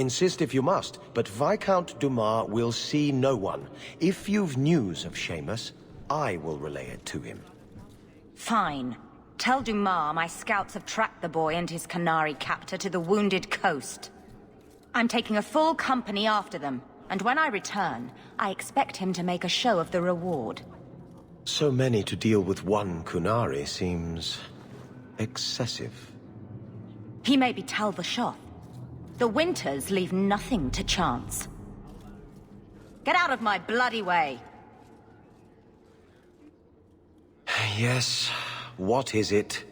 Insist if you must, but Viscount Dumas will see no one. If you've news of Seamus, I will relay it to him. Fine. Tell Dumas my scouts have tracked the boy and his Canary captor to the Wounded Coast. I'm taking a full company after them, and when I return, I expect him to make a show of the reward. So many to deal with one Kunari seems excessive. He may be Tal Vashoth. The Winters leave nothing to chance. Get out of my bloody way! Yes, what is it?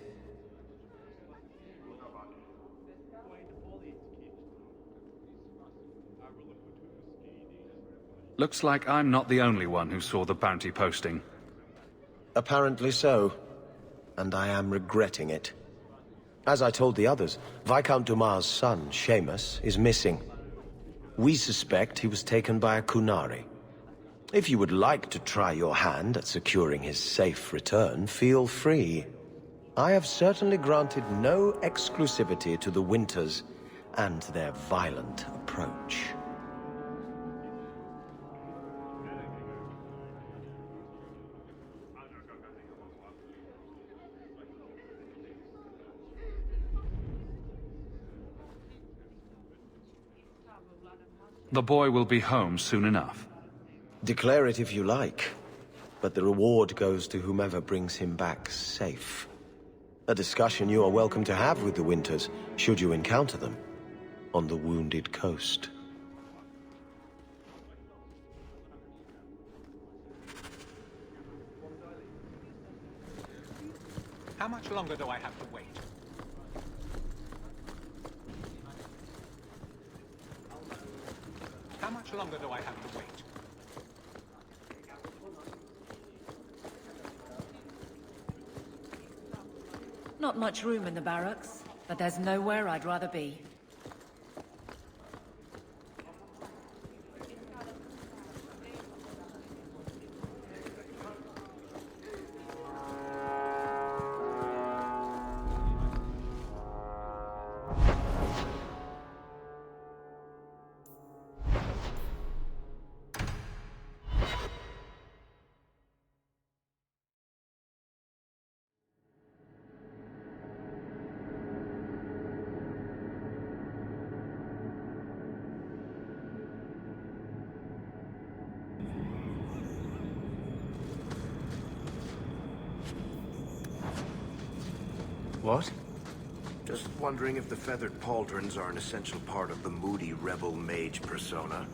Looks like I'm not the only one who saw the bounty posting. Apparently so, and I am regretting it. As I told the others, Viscount Dumas' son, Seamus, is missing. We suspect he was taken by a Kunari. If you would like to try your hand at securing his safe return, feel free. I have certainly granted no exclusivity to the Winters and their violent approach. The boy will be home soon enough. Declare it if you like, but the reward goes to whomever brings him back safe. A discussion you are welcome to have with the Winters, should you encounter them, on the Wounded Coast. How much longer do I have to wait? How much longer do I have to wait? Not much room in the barracks, but there's nowhere I'd rather be. What? Just wondering if the feathered pauldrons are an essential part of the moody rebel mage persona.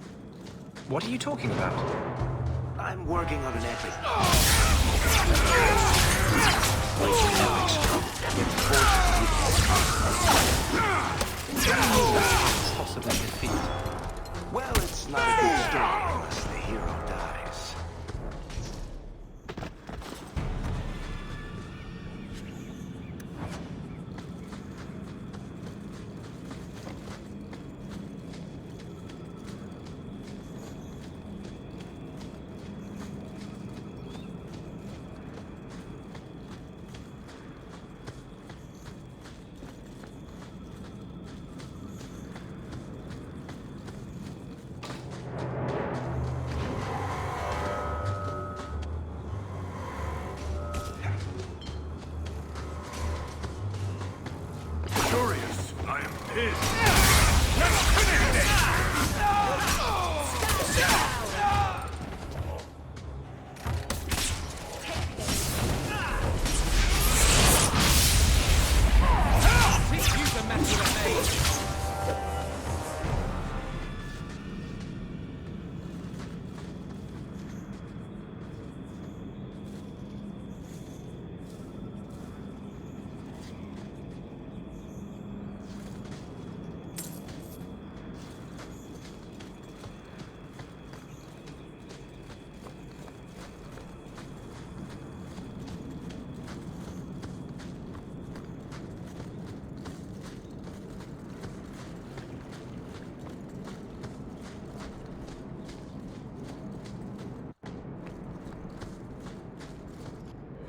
What are you talking about? I'm working on an epic. Possibly defeat. Well, it's not a good story unless the hero dies.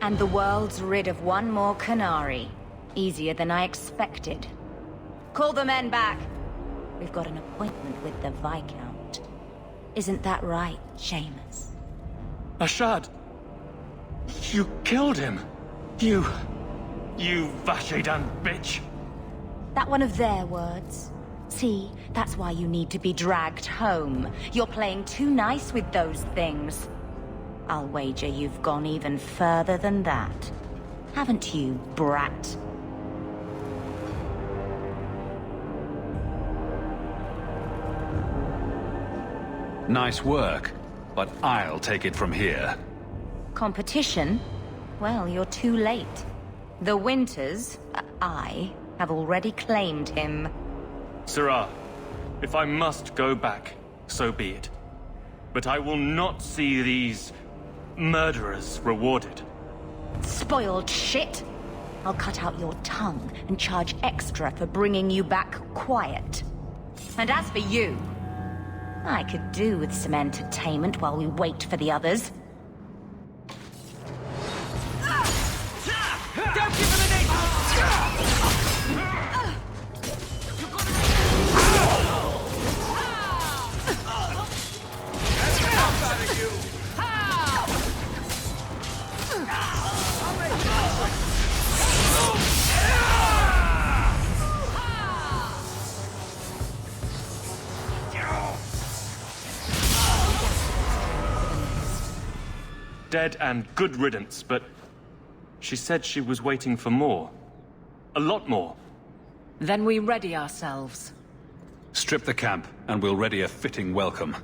And the world's rid of one more Canary. Easier than I expected. Call the men back. we've got an appointment with the Viscount. Isn't that right, Seamus? Ashad! You killed him! You Vashedan bitch! That one of their words. See, that's why you need to be dragged home. You're playing too nice with those things. I'll wager you've gone even further than that. Haven't you, brat? Nice work, but I'll take it from here. Competition? Well, you're too late. The Winters, I, have already claimed him. Sirrah, if I must go back, so be it. But I will not see these murderers rewarded. Spoiled shit! I'll cut out your tongue and charge extra for bringing you back quiet. And as for you, I could do with some entertainment while we wait for the others. Don't give him an Dead and good riddance, but she said she was waiting for more. A lot more. Then we ready ourselves. Strip the camp, and we'll ready a fitting welcome.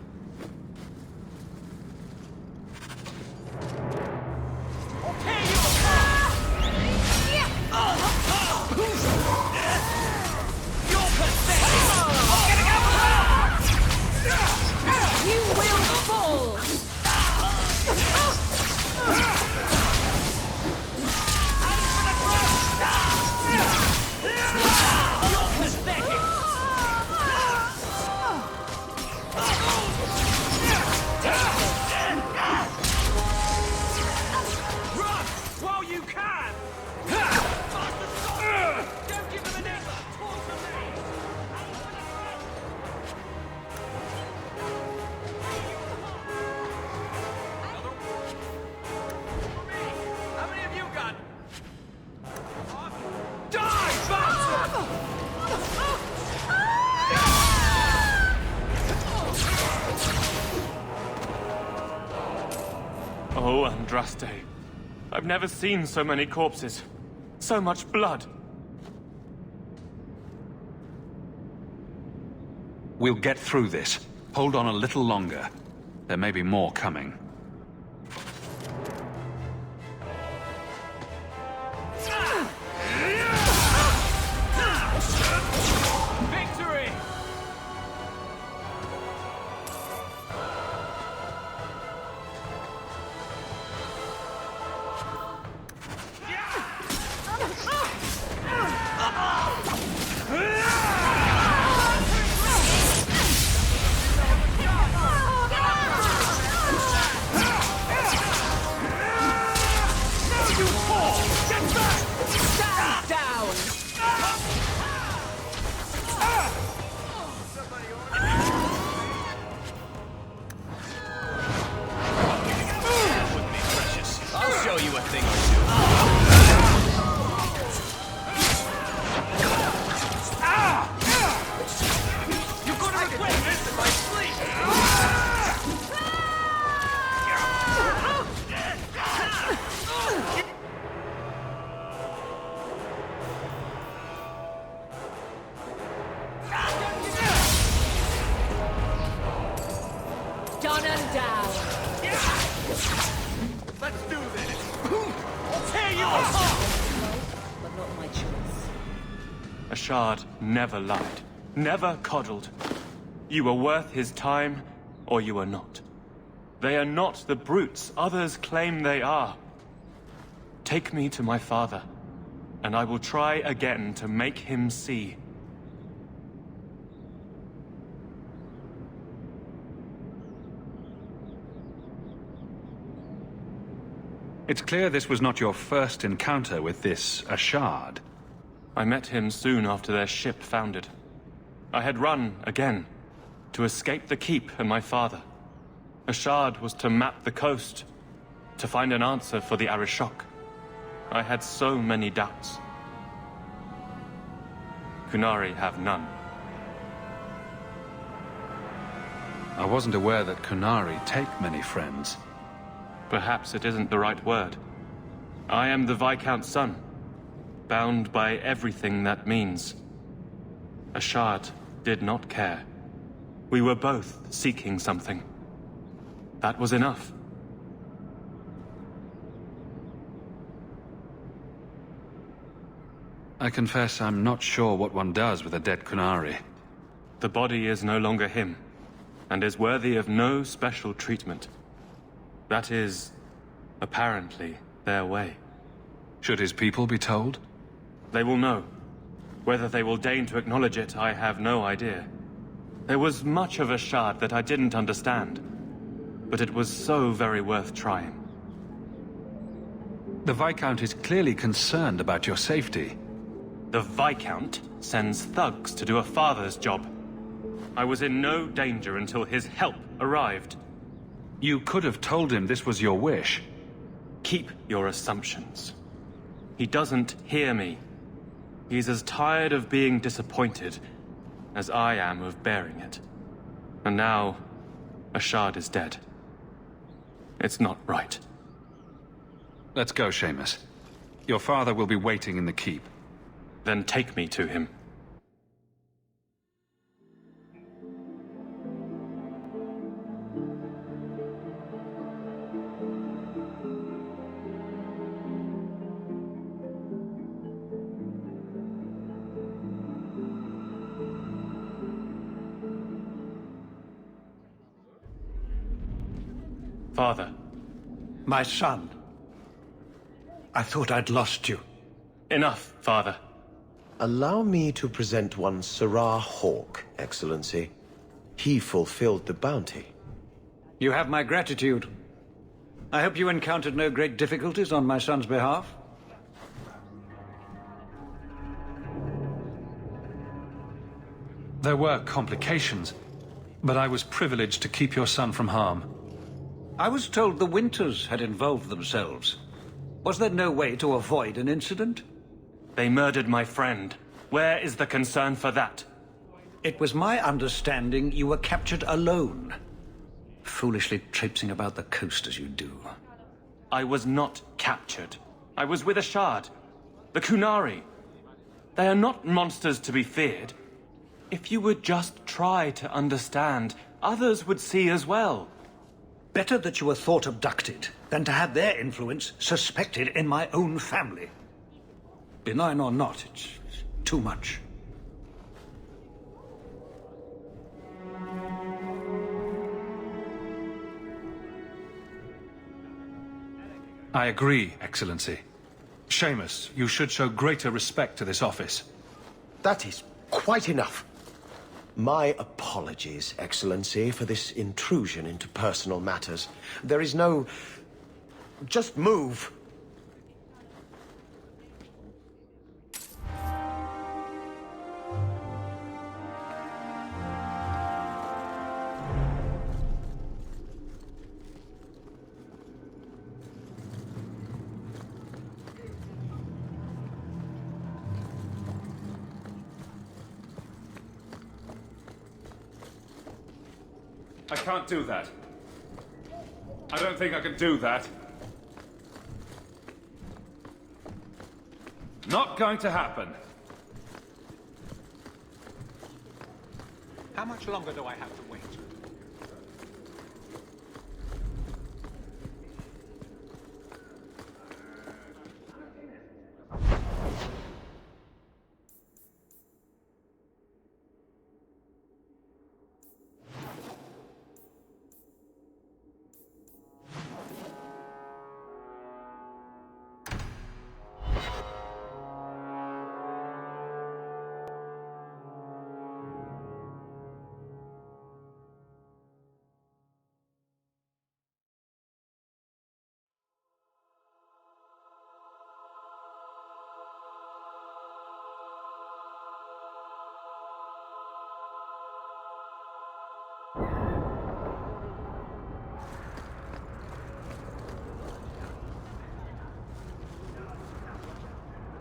Oh, Andraste. I've never seen so many corpses. So much blood. We'll get through this. Hold on a little longer. There may be more coming. Victory! Done and down. Let's do this! I'll tear you apart! But not my choice. Ashad never lied, never coddled. You were worth his time, or you are not. They are not the brutes others claim they are. Take me to my father, and I will try again to make him see. It's clear this was not your first encounter with this Ashad. I met him soon after their ship foundered. I had run again, to escape the keep and my father. Ashard was to map the coast, to find an answer for the Arishok. I had so many doubts. Kunari have none. I wasn't aware that Kunari take many friends. Perhaps it isn't the right word. I am the Viscount's son, bound by everything that means. Ashard did not care. We were both seeking something. That was enough. I confess I'm not sure what one does with a dead Kunari. The body is no longer him, and is worthy of no special treatment. That is, apparently, their way. Should his people be told? They will know. Whether they will deign to acknowledge it, I have no idea. There was much of Ashard that I didn't understand, but it was so very worth trying. The Viscount is clearly concerned about your safety. The Viscount sends thugs to do a father's job. I was in no danger until his help arrived. You could have told him this was your wish. Keep your assumptions. He doesn't hear me. He's as tired of being disappointed as I am of bearing it. And now, Ashard is dead. It's not right. Let's go, Seamus. Your father will be waiting in the keep. Then take me to him. Father. My son. I thought I'd lost you. Enough, Father. Allow me to present one Sirrah Hawk, Excellency. He fulfilled the bounty. You have my gratitude. I hope you encountered no great difficulties on my son's behalf. There were complications, but I was privileged to keep your son from harm. I was told the Winters had involved themselves. Was there no way to avoid an incident? They murdered my friend. Where is the concern for that? It was my understanding you were captured alone. Foolishly traipsing about the coast as you do. I was not captured. I was with Ashard. The Kunari. They are not monsters to be feared. If you would just try to understand, others would see as well. Better that you were thought abducted than to have their influence suspected in my own family. Benign or not, it's too much. I agree, Excellency. Seamus, you should show greater respect to this office. That is quite enough. My apologies, Excellency, for this intrusion into personal matters. There is no... Just move. I can't do that. I don't think I can do that. Not going to happen. How much longer do I have to wait?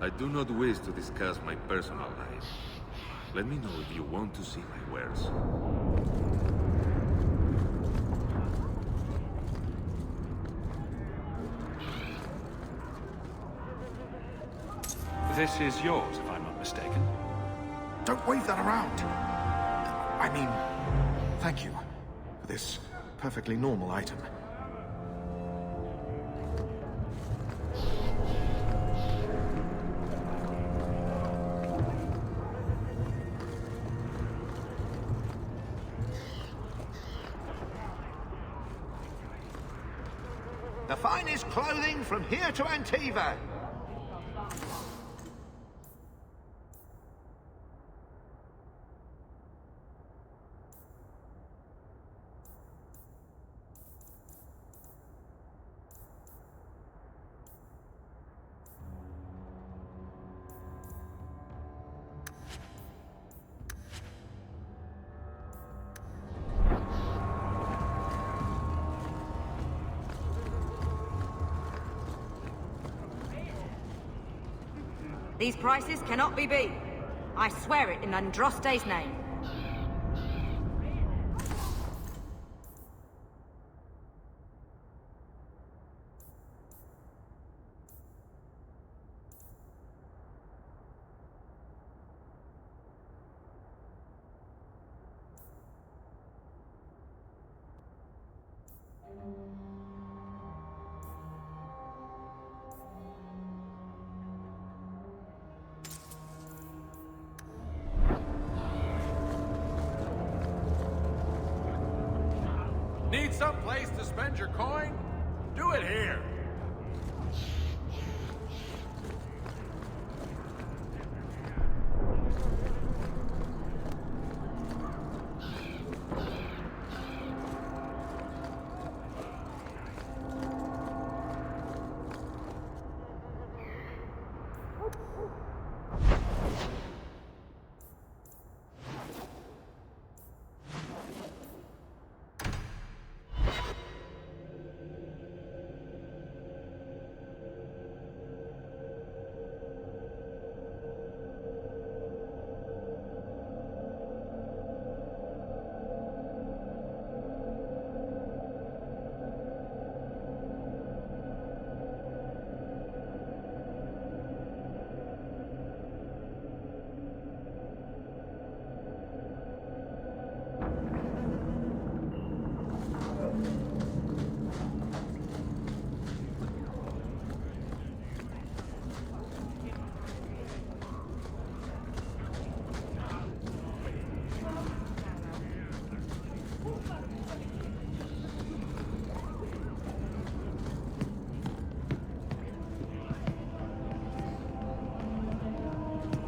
I do not wish to discuss my personal life. Let me know if you want to see my wares. This is yours, if I'm not mistaken. Don't wave that around. I mean, thank you for this perfectly normal item. The finest clothing from here to Antiva. These prices cannot be beat. I swear it in Andraste's name. Need some place to spend your coin? Do it here.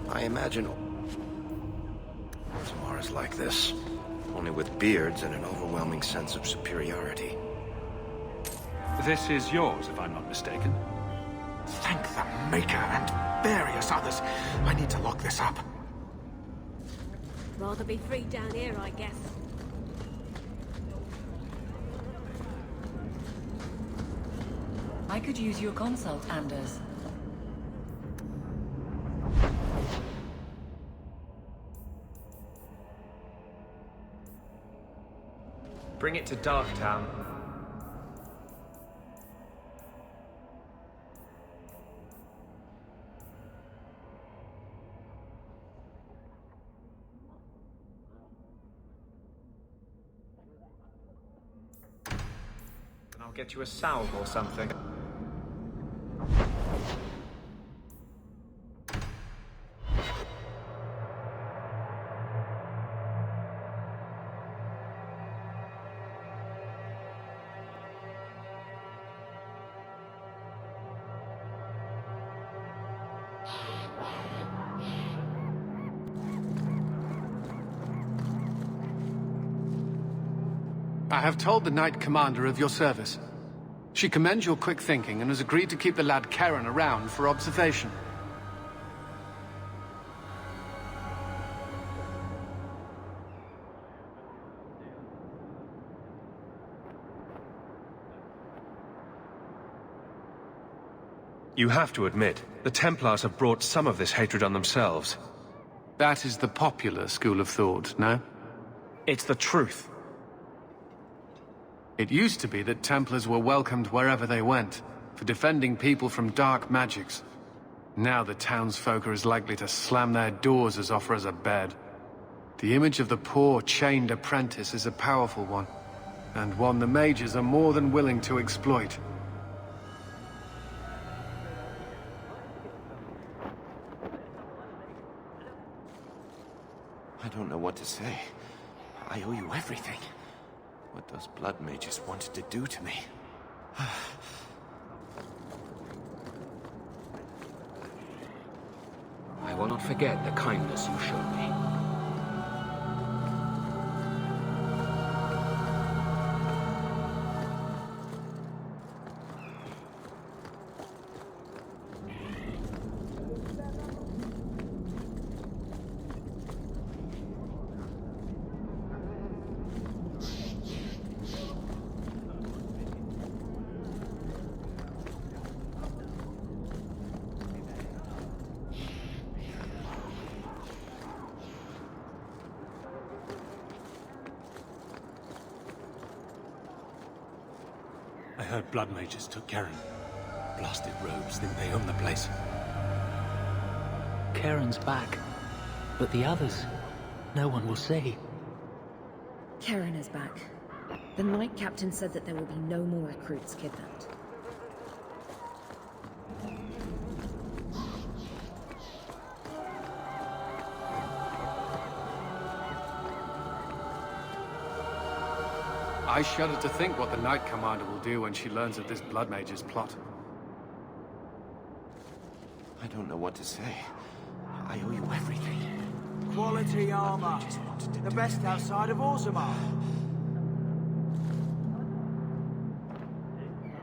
I imagine Zamara's like this, only with beards and an overwhelming sense of superiority. This is yours, if I'm not mistaken. Thank the Maker and various others. I need to lock this up. Rather be free down here, I guess. I could use your consult, Anders. Bring it to Darktown. And I'll get you a salve or something. I have told the Knight Commander of your service. She commends your quick thinking and has agreed to keep the lad Karen around for observation. You have to admit, the Templars have brought some of this hatred on themselves. That is the popular school of thought, no? It's the truth. It used to be that Templars were welcomed wherever they went, for defending people from dark magics. Now the townsfolk are as likely to slam their doors as offer us a bed. The image of the poor, chained apprentice is a powerful one, and one the mages are more than willing to exploit. I don't know what to say. I owe you everything. What those blood mages wanted to do to me. I will not forget the kindness you showed me. I heard blood mages took Karen. Blasted rogues think they own the place. Karen's back. But the others, no one will see. Karen is back. The Knight Captain said that there will be no more recruits kidnapped. I shudder to think what the Knight Commander will do when she learns of this Blood Mage's plot. I don't know what to say. I owe you everything. Quality armor. The best outside of Orzammar.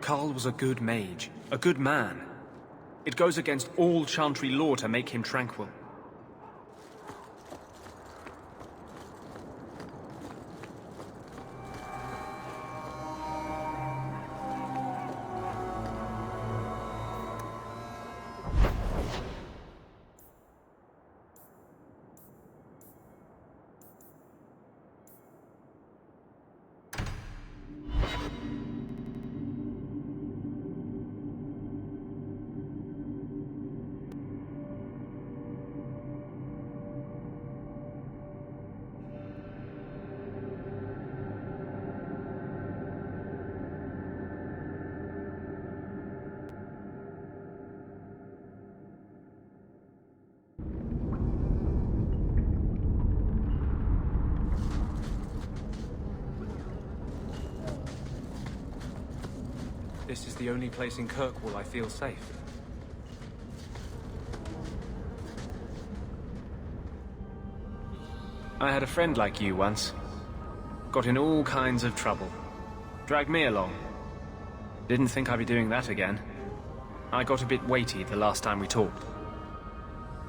Karl was a good mage, a good man. It goes against all Chantry law to make him tranquil. This is the only place in Kirkwall I feel safe. I had a friend like you once. Got in all kinds of trouble. Dragged me along. Didn't think I'd be doing that again. I got a bit weighty the last time we talked.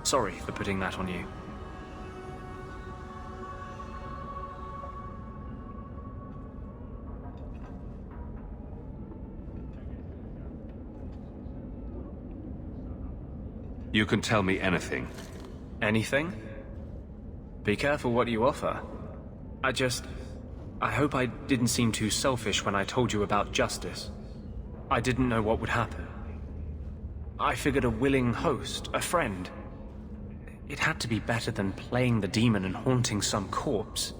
Sorry for putting that on you. You can tell me anything. Anything? Be careful what you offer. I hope I didn't seem too selfish when I told you about justice. I didn't know what would happen. I figured a willing host, a friend. It had to be better than playing the demon and haunting some corpse.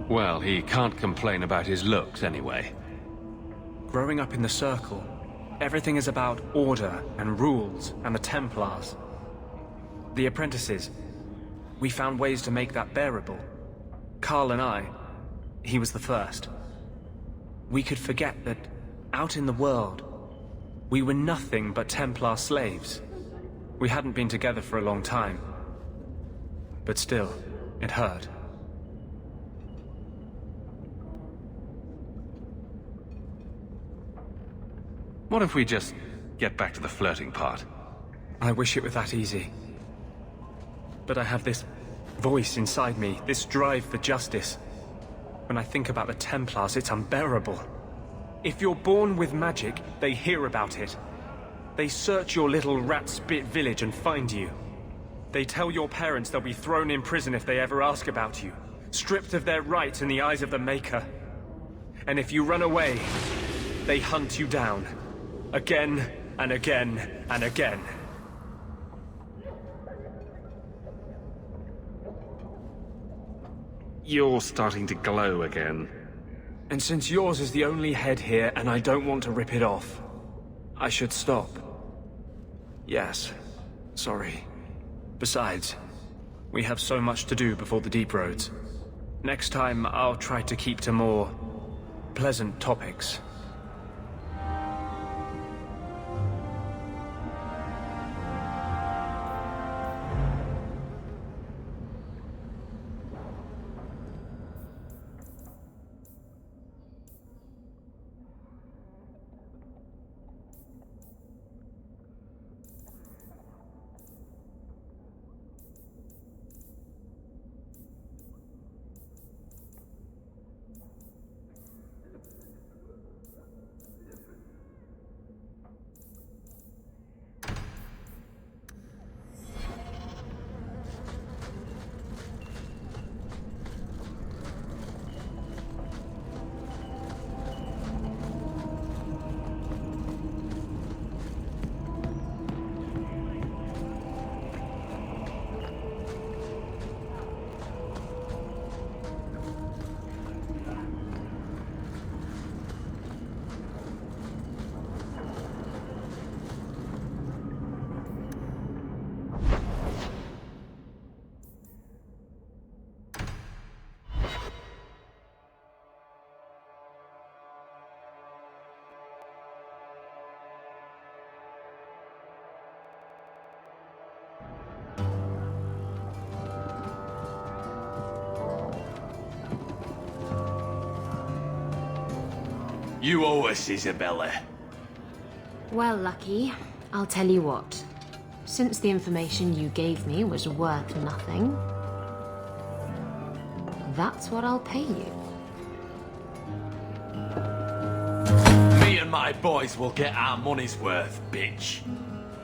Well, he can't complain about his looks anyway. Growing up in the Circle, everything is about order and rules and the Templars. The apprentices, we found ways to make that bearable. Karl and I, he was the first. We could forget that out in the world, we were nothing but Templar slaves. We hadn't been together for a long time. But still, it hurt. What if we just get back to the flirting part? I wish it were that easy. But I have this voice inside me, this drive for justice. When I think about the Templars, it's unbearable. If you're born with magic, they hear about it. They search your little rat-spit village and find you. They tell your parents they'll be thrown in prison if they ever ask about you, stripped of their rights in the eyes of the Maker. And if you run away, they hunt you down. Again and again and again. You're starting to glow again. And since yours is the only head here and I don't want to rip it off, I should stop. Yes, sorry. Besides, we have so much to do before the deep roads. Next time, I'll try to keep to more pleasant topics. You owe us, Isabella. Well, Lucky, I'll tell you what. Since the information you gave me was worth nothing, that's what I'll pay you. Me and my boys will get our money's worth, bitch.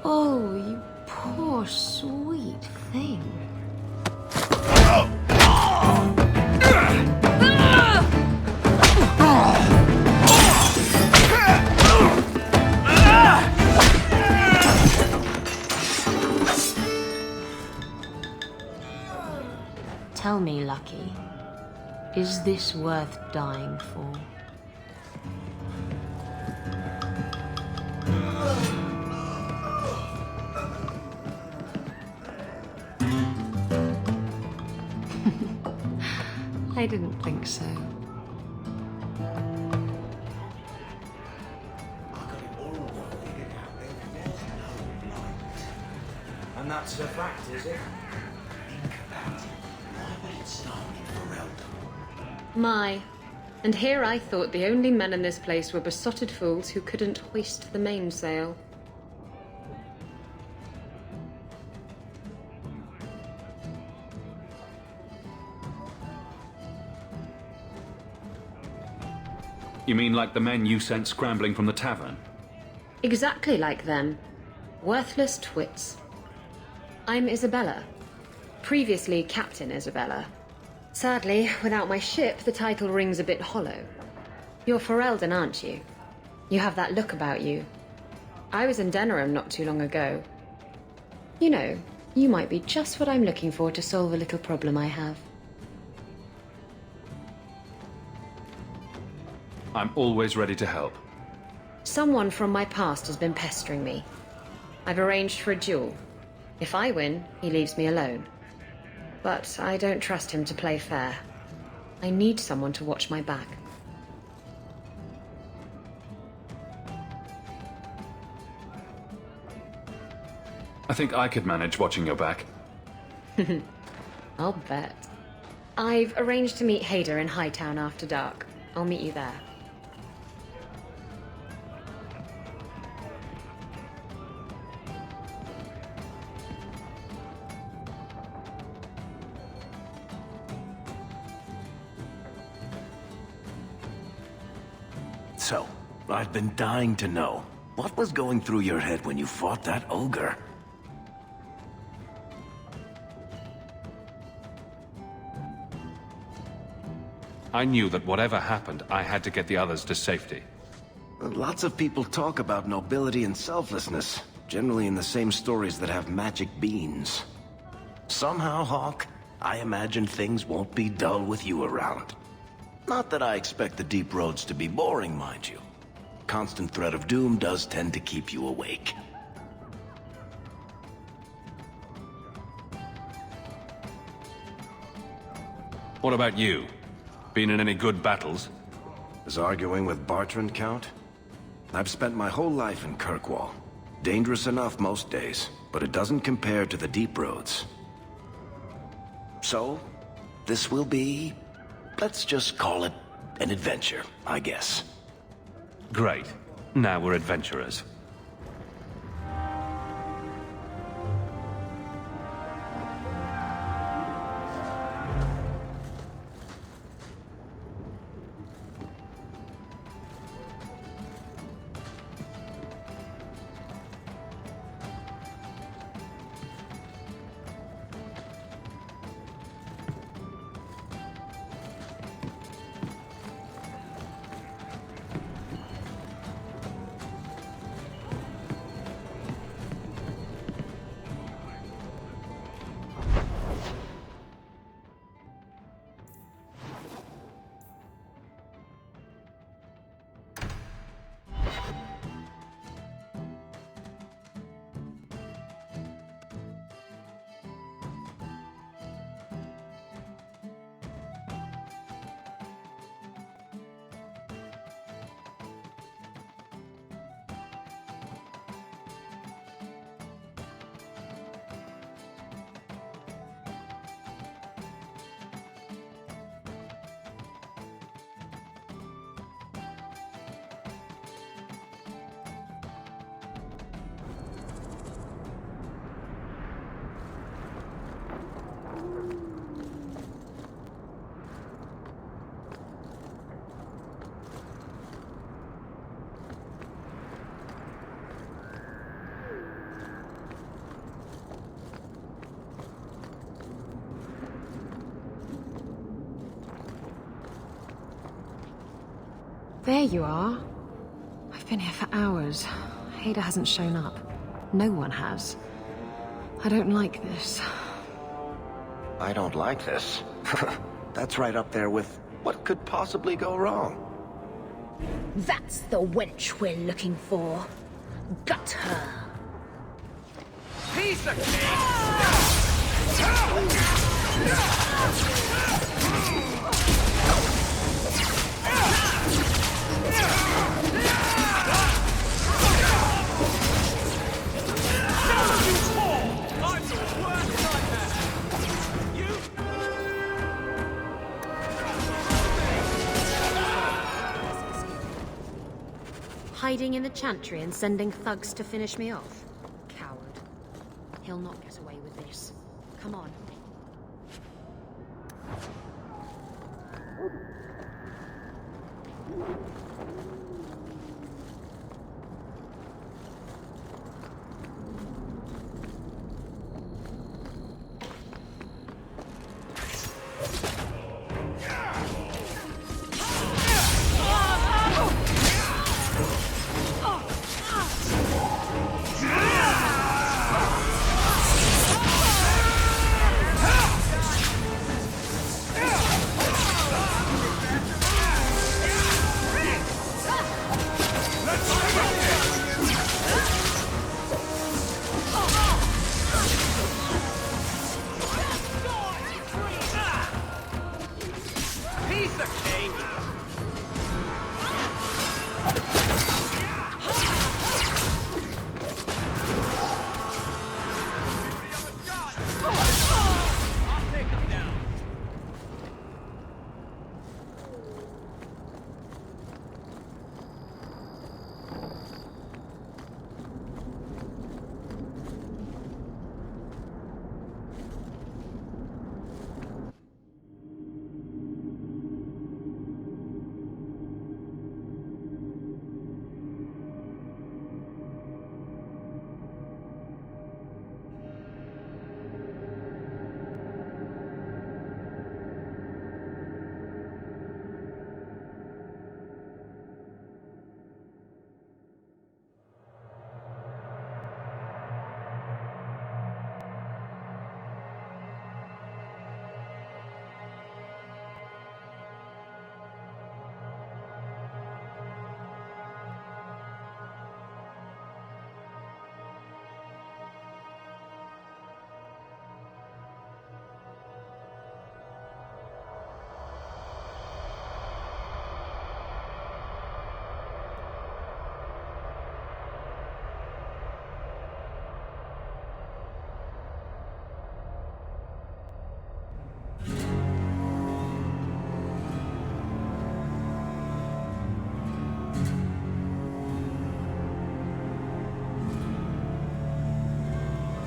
Oh, you poor sweet thing. Tell me, Lucky, is this worth dying for? I didn't think so. And that's a fact, is it? My. And here I thought the only men in this place were besotted fools who couldn't hoist the mainsail. You mean like the men you sent scrambling from the tavern? Exactly like them. Worthless twits. I'm Isabella. Previously Captain Isabella. Sadly, without my ship, the title rings a bit hollow. You're Ferelden, aren't you? You have that look about you. I was in Denerim not too long ago. You know, you might be just what I'm looking for to solve a little problem I have. I'm always ready to help. Someone from my past has been pestering me. I've arranged for a duel. If I win, he leaves me alone. But I don't trust him to play fair. I need someone to watch my back. I think I could manage watching your back. I'll bet. I've arranged to meet Hader in Hightown after dark. I'll meet you there. So, I've been dying to know. What was going through your head when you fought that ogre? I knew that whatever happened, I had to get the others to safety. Lots of people talk about nobility and selflessness, generally in the same stories that have magic beans. Somehow, Hawk, I imagine things won't be dull with you around. Not that I expect the deep roads to be boring, mind you. Constant threat of doom does tend to keep you awake. What about you? Been in any good battles? Does arguing with Bartrand count? I've spent my whole life in Kirkwall. Dangerous enough most days, but it doesn't compare to the deep roads. So, this will be... let's just call it an adventure, I guess. Great. Now we're adventurers. There you are. I've been here for hours. Ada hasn't shown up. No one has. I don't like this. I don't like this. That's right up there with what could possibly go wrong. That's the wench we're looking for. Gut her. Piece of Hiding in the chantry and sending thugs to finish me off? Coward. He'll not get away with this. Come on.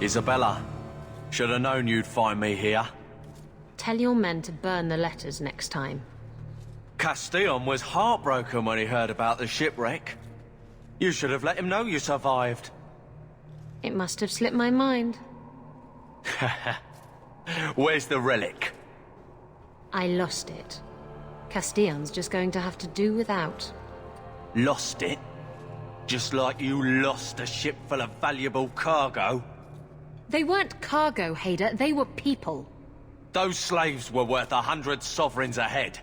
Isabella, should have known you'd find me here. Tell your men to burn the letters next time. Castillon was heartbroken when he heard about the shipwreck. You should have let him know you survived. It must have slipped my mind. Where's the relic? I lost it. Castillon's just going to have to do without. Lost it? Just like you lost a ship full of valuable cargo? They weren't cargo, Hader. They were people. Those slaves were worth 100 sovereigns a head,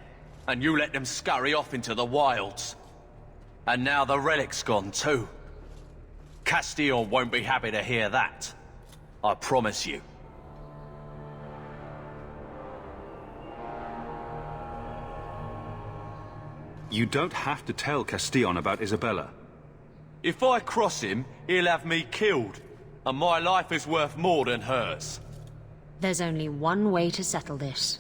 and you let them scurry off into the wilds. And now the relic's gone too. Castillon won't be happy to hear that. I promise you. You don't have to tell Castillon about Isabella. If I cross him, he'll have me killed. And my life is worth more than hers. There's only one way to settle this.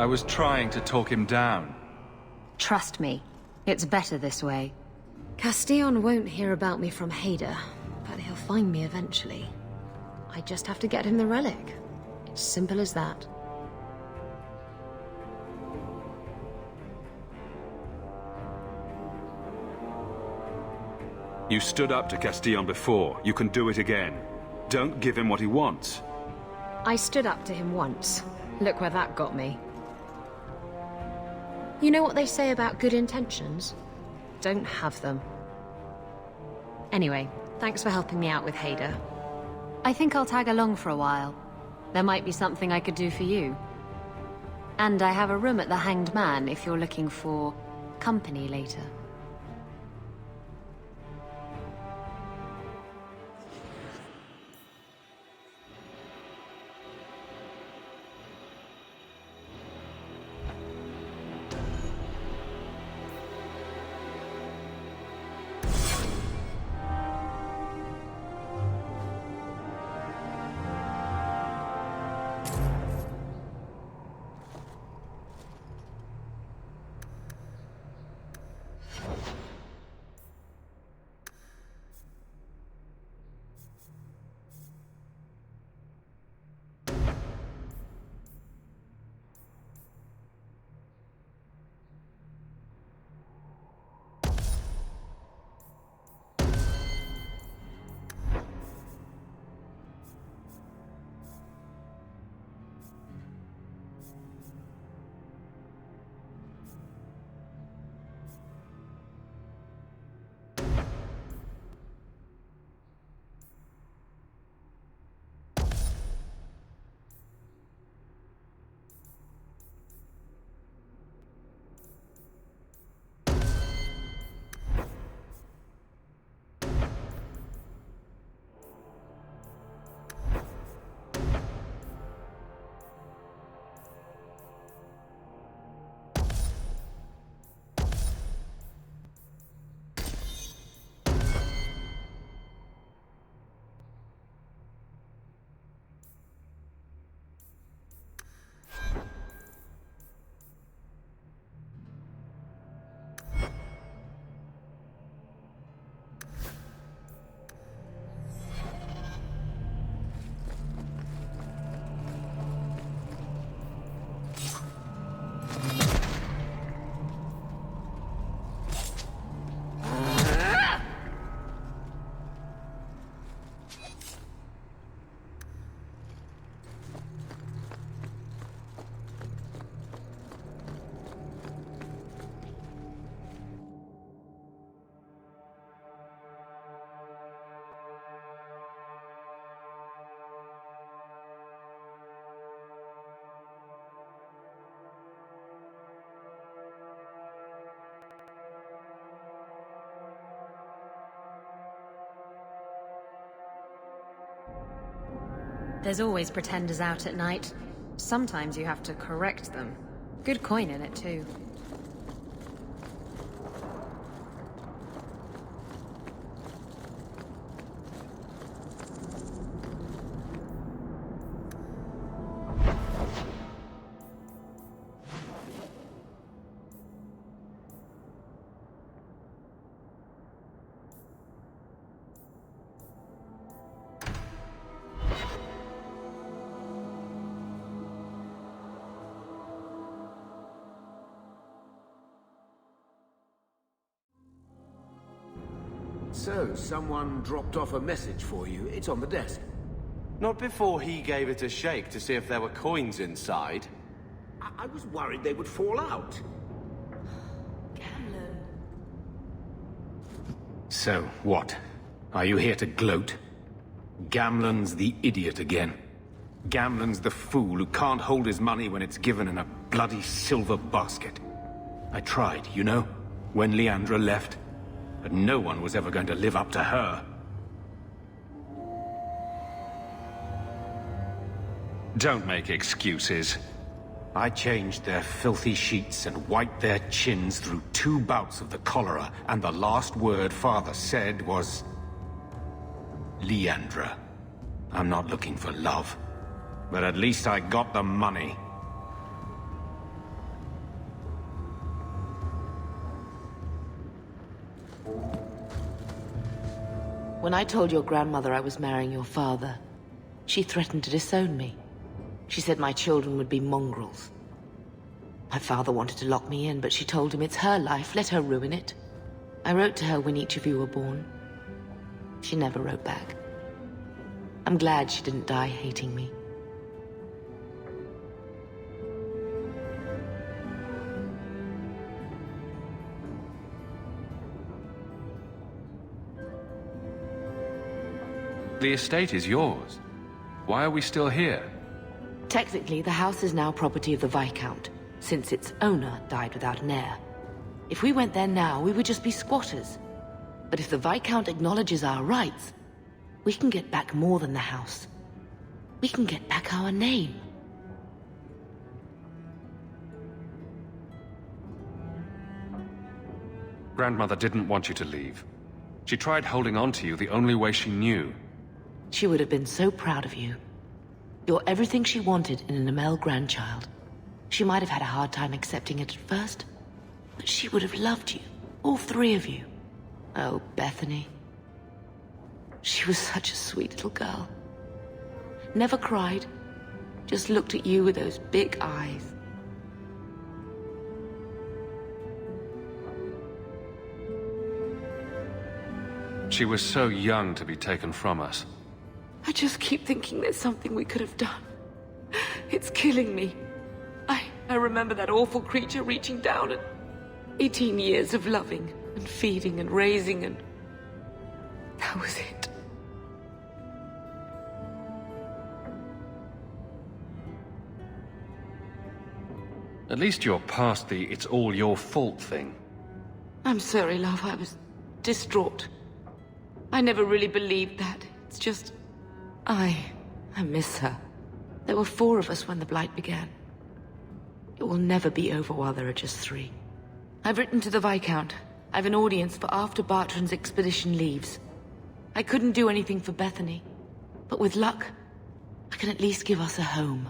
I was trying to talk him down. Trust me, it's better this way. Castillon won't hear about me from Hader, but he'll find me eventually. I just have to get him the relic. It's simple as that. You stood up to Castillon before. You can do it again. Don't give him what he wants. I stood up to him once. Look where that got me. You know what they say about good intentions? Don't have them. Anyway, thanks for helping me out with Hader. I think I'll tag along for a while. There might be something I could do for you. And I have a room at the Hanged Man if you're looking for company later. There's always pretenders out at night. Sometimes you have to correct them. Good coin in it, too. So, someone dropped off a message for you. It's on the desk. Not before he gave it a shake to see if there were coins inside. I was worried they would fall out. So, what? Are you here to gloat? Gamlen's the idiot again. Gamlen's the fool who can't hold his money when it's given in a bloody silver basket. I tried, you know, when Leandra left. But no one was ever going to live up to her. Don't make excuses. I changed their filthy sheets and wiped their chins through 2 bouts of the cholera, and the last word Father said was... Leandra. I'm not looking for love, but at least I got the money. When I told your grandmother I was marrying your father, she threatened to disown me. She said my children would be mongrels. My father wanted to lock me in, but she told him it's her life, let her ruin it. I wrote to her when each of you were born. She never wrote back. I'm glad she didn't die hating me. The estate is yours. Why are we still here? Technically, the house is now property of the Viscount, since its owner died without an heir. If we went there now, we would just be squatters. But if the Viscount acknowledges our rights, we can get back more than the house. We can get back our name. Grandmother didn't want you to leave. She tried holding on to you the only way she knew. She would have been so proud of you. You're everything she wanted in an Amel grandchild. She might have had a hard time accepting it at first, but she would have loved you, all 3 of you. Oh, Bethany. She was such a sweet little girl. Never cried, just looked at you with those big eyes. She was so young to be taken from us. I just keep thinking there's something we could have done. It's killing me. I remember that awful creature reaching down and 18 years of loving and feeding and raising, and that was it. At least you're past the "it's all your fault" thing. I'm sorry, love. I was distraught. I never really believed that. It's just... I miss her. There were 4 of us when the Blight began. It will never be over while there are just 3. I've written to the Viscount. I've an audience for after Bartrand's expedition leaves. I couldn't do anything for Bethany, but with luck, I can at least give us a home.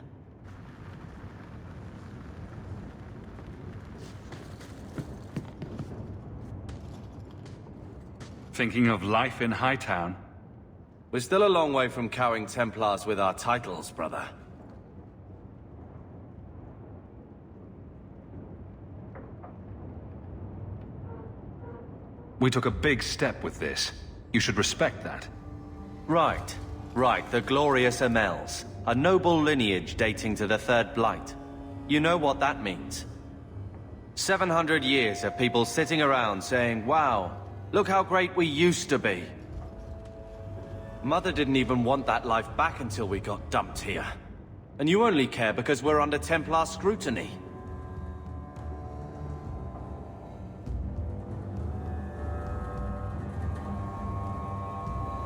Thinking of life in Hightown? We're still a long way from cowing Templars with our titles, brother. We took a big step with this. You should respect that. Right. The glorious Amels. A noble lineage dating to the 3rd Blight. You know what that means. 700 years of people sitting around saying, wow, look how great we used to be. Mother didn't even want that life back until we got dumped here. And you only care because we're under Templar scrutiny.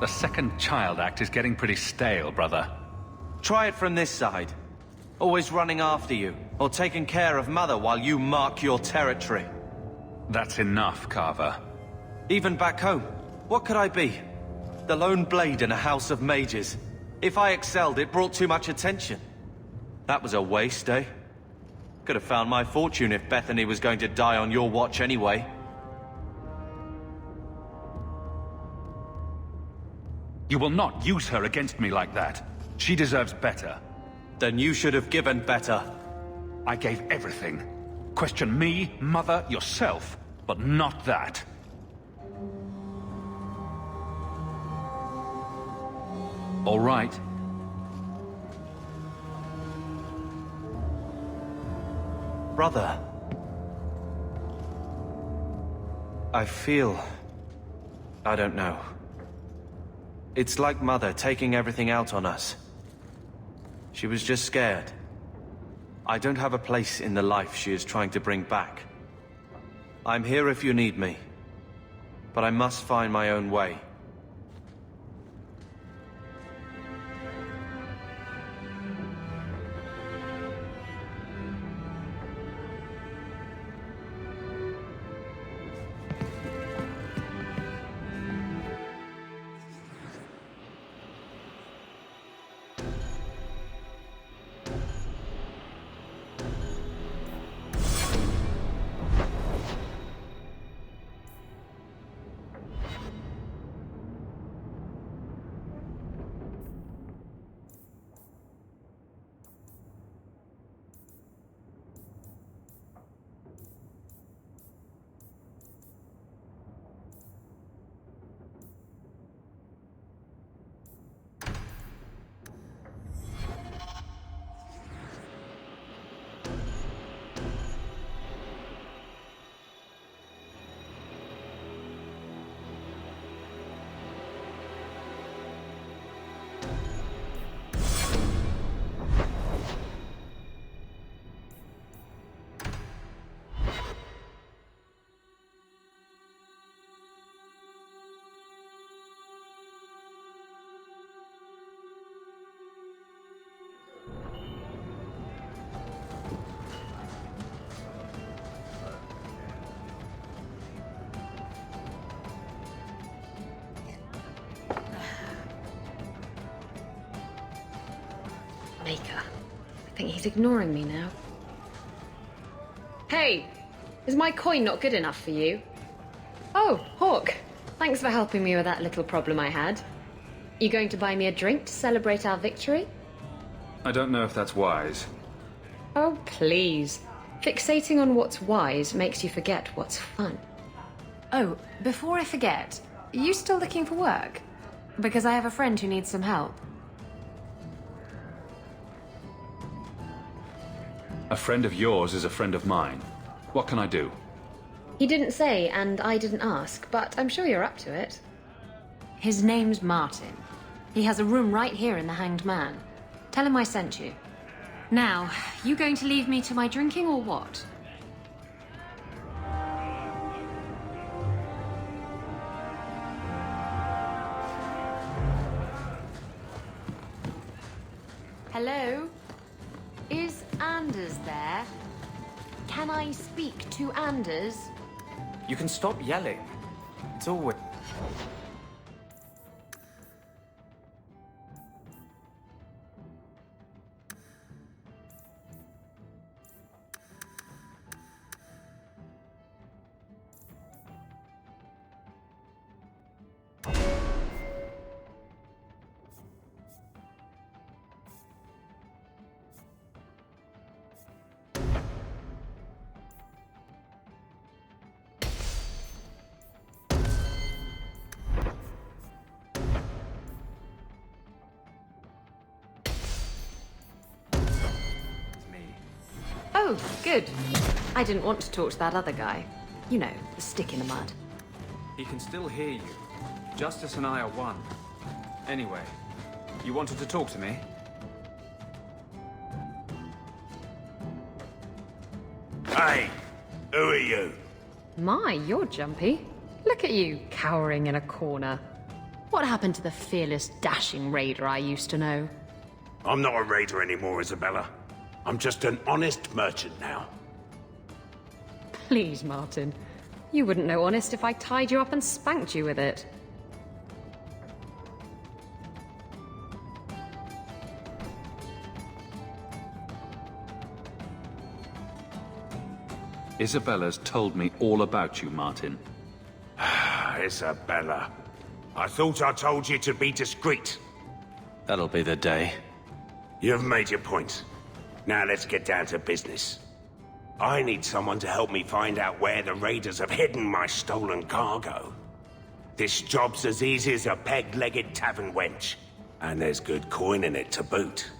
The second child act is getting pretty stale, brother. Try it from this side. Always running after you, or taking care of Mother while you mark your territory. That's enough, Carver. Even back home, what could I be? The lone blade in a house of mages. If I excelled, it brought too much attention. That was a waste, eh? Could have found my fortune if Bethany was going to die on your watch anyway. You will not use her against me like that. She deserves better. Then you should have given better. I gave everything. Question me, Mother, yourself, but not that. All right. Brother. I feel... I don't know. It's like Mother taking everything out on us. She was just scared. I don't have a place in the life she is trying to bring back. I'm here if you need me. But I must find my own way. Maker. I think he's ignoring me now. Hey! Is my coin not good enough for you? Oh, Hawk. Thanks for helping me with that little problem I had. You going to buy me a drink to celebrate our victory? I don't know if that's wise. Oh, please. Fixating on what's wise makes you forget what's fun. Oh, before I forget, are you still looking for work? Because I have a friend who needs some help. A friend of yours is a friend of mine. What can I do? He didn't say, and I didn't ask, but I'm sure you're up to it. His name's Martin. He has a room right here in the Hanged Man. Tell him I sent you. Now, you going to leave me to my drinking or what? Hello? Is Anders there? Can I speak to Anders? You can stop yelling. It's always... Oh, good. I didn't want to talk to that other guy. You know, the stick in the mud. He can still hear you. Justice and I are one. Anyway, you wanted to talk to me? Hey, who are you? My, you're jumpy. Look at you, cowering in a corner. What happened to the fearless, dashing raider I used to know? I'm not a raider anymore, Isabella. I'm just an honest merchant now. Please, Martin. You wouldn't know honest if I tied you up and spanked you with it. Isabella's told me all about you, Martin. Isabella. I thought I told you to be discreet. That'll be the day. You've made your point. Now let's get down to business. I need someone to help me find out where the raiders have hidden my stolen cargo. This job's as easy as a peg-legged tavern wench. And there's good coin in it to boot.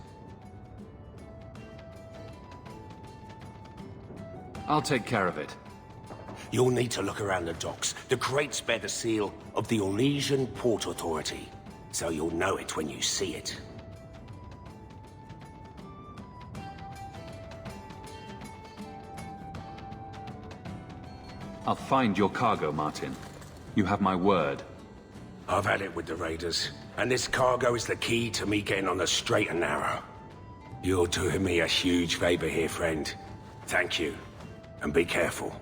I'll take care of it. You'll need to look around the docks. The crates bear the seal of the Orlesian Port Authority, so you'll know it when you see it. I'll find your cargo, Martin. You have my word. I've had it with the raiders, and this cargo is the key to me getting on the straight and narrow. You're doing me a huge favor here, friend. Thank you, and be careful.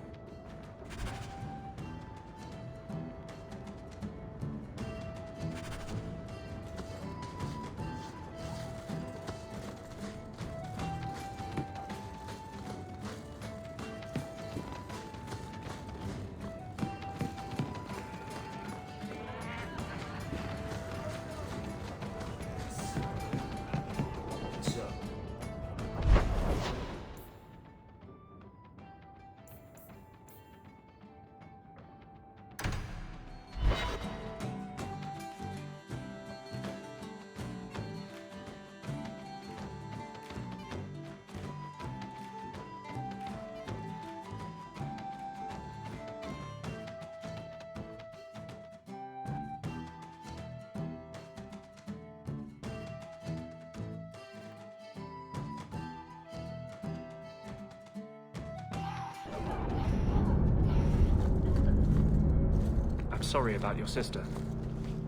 I'm sorry about your sister.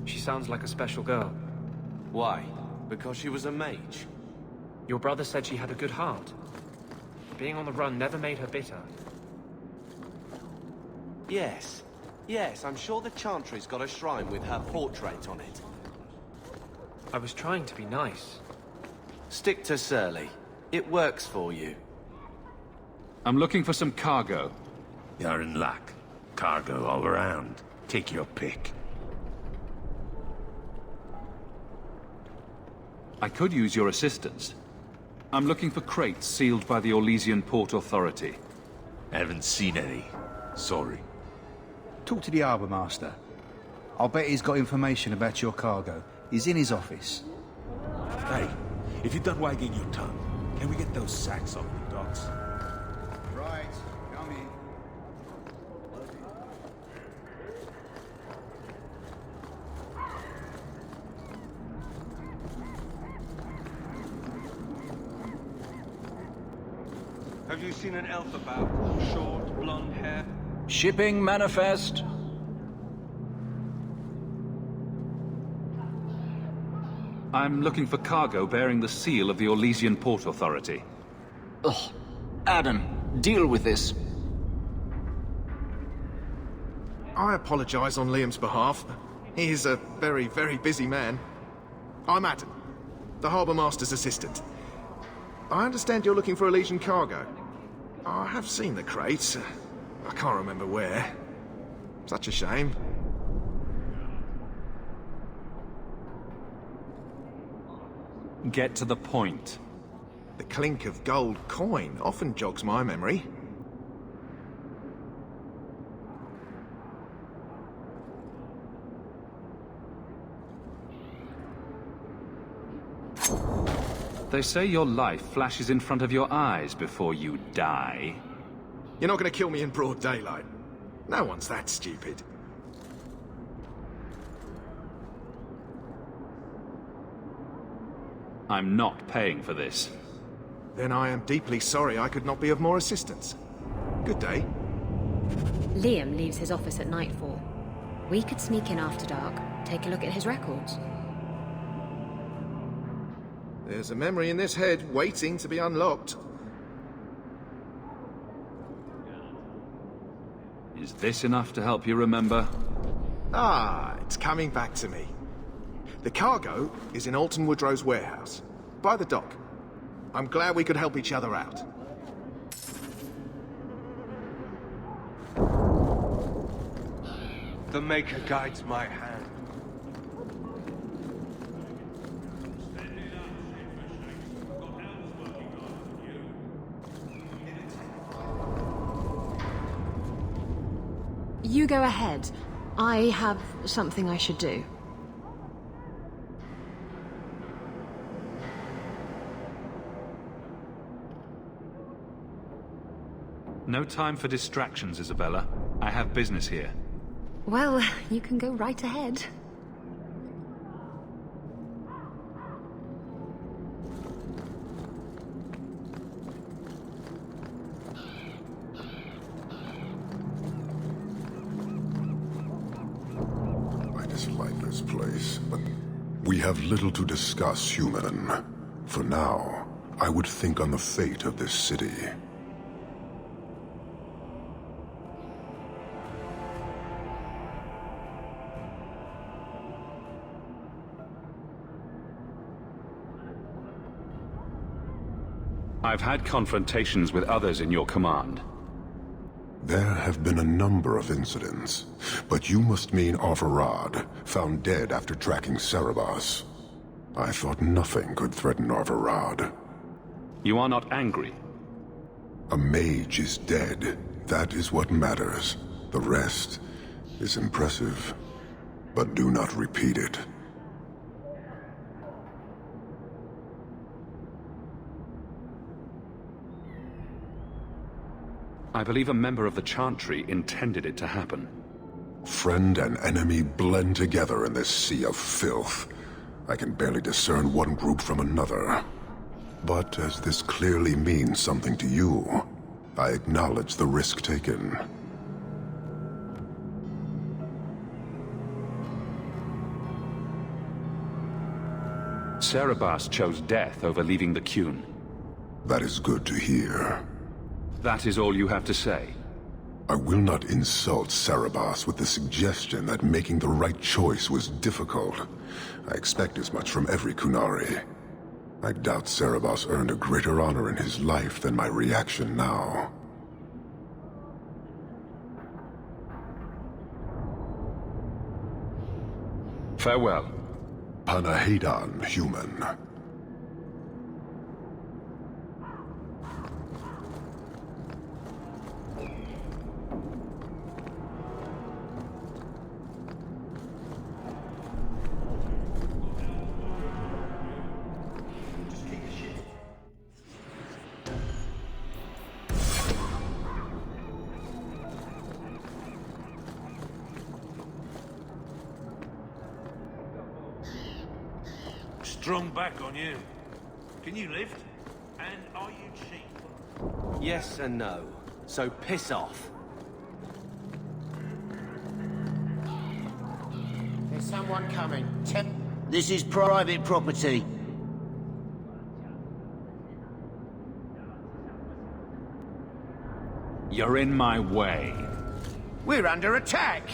She sounds like a special girl. Why? Because she was a mage? Your brother said she had a good heart. Being on the run never made her bitter. Yes. Yes, I'm sure the Chantry's got a shrine with her portrait on it. I was trying to be nice. Stick to Surly. It works for you. I'm looking for some cargo. You're in luck. Cargo all around. Take your pick. I could use your assistance. I'm looking for crates sealed by the Orlesian Port Authority. Haven't seen any. Sorry. Talk to the harbour master. I'll bet he's got information about your cargo. He's in his office. Hey, if you're done wagging your tongue, can we get those sacks off the docks? Right, come in. Have you seen an elf about? Short, blonde hair? Shipping manifest. I'm looking for cargo bearing the seal of the Orlesian Port Authority. Ugh. Adam, deal with this. I apologize on Liam's behalf. He is a very, very busy man. I'm Adam, the Harbour Master's assistant. I understand you're looking for Orlesian cargo. I have seen the crates. I can't remember where. Such a shame. Get to the point. The clink of gold coin often jogs my memory. They say your life flashes in front of your eyes before you die. You're not going to kill me in broad daylight. No one's that stupid. I'm not paying for this. Then I am deeply sorry I could not be of more assistance. Good day. Liam leaves his office at nightfall. We could sneak in after dark, take a look at his records. There's a memory in this head waiting to be unlocked. Is this enough to help you remember? Ah, it's coming back to me. The cargo is in Alton Woodrow's warehouse, by the dock. I'm glad we could help each other out. The Maker guides my hand. You go ahead. I have something I should do. No time for distractions, Isabella. I have business here. Well, you can go right ahead. I dislike this place, but we have little to discuss, human. For now, I would think on the fate of this city. I've had confrontations with others in your command. There have been a number of incidents, but you must mean Arvarad, found dead after tracking Cerebos. I thought nothing could threaten Arvarad. You are not angry? A mage is dead. That is what matters. The rest is impressive, but do not repeat it. I believe a member of the Chantry intended it to happen. Friend and enemy blend together in this sea of filth. I can barely discern one group from another. But as this clearly means something to you, I acknowledge the risk taken. Cerebos chose death over leaving the Qun. That is good to hear. That is all you have to say? I will not insult Cerebos with the suggestion that making the right choice was difficult. I expect as much from every Kunari. I doubt Cerebos earned a greater honor in his life than my reaction now. Farewell. Panahedan, human. Strong back on you. Can you lift? And are you cheap? Yes and no. So piss off. There's someone coming. This is private property. You're in my way. We're under attack!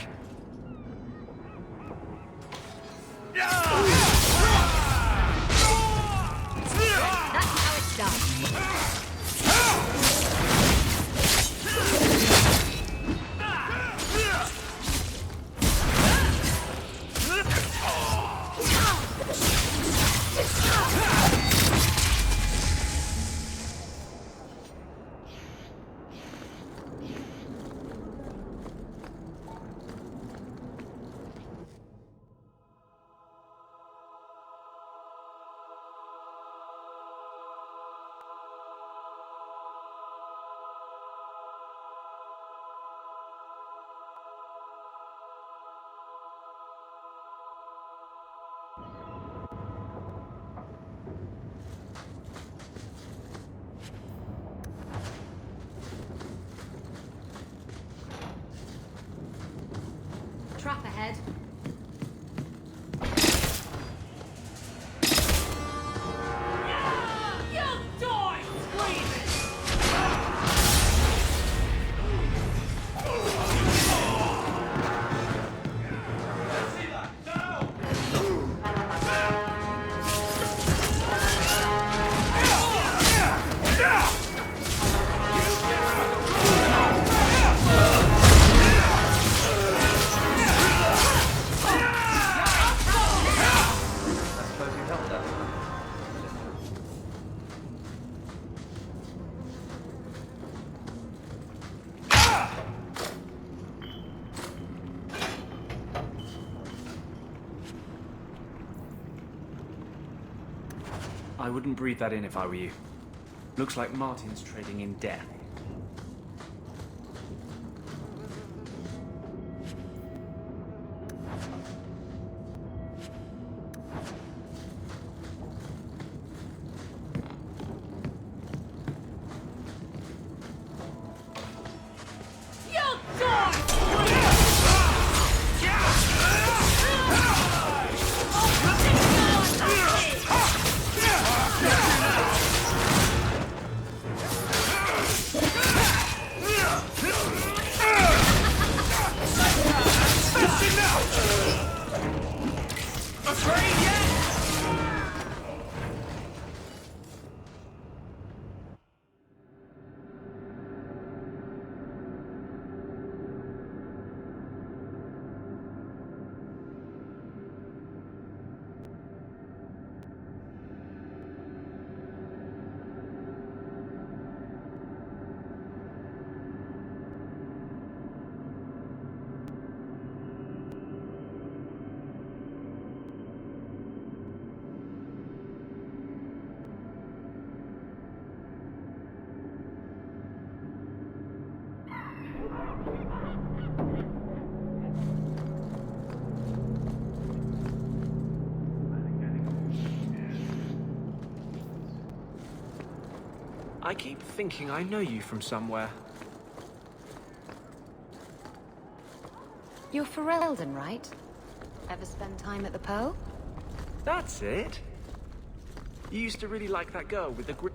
That's how it's done. matter. I wouldn't breathe that in if I were you. Looks like Martin's trading in death. I keep thinking I know you from somewhere. You're Ferelden, right? Ever spend time at the Pearl? That's it. You used to really like that girl with the green...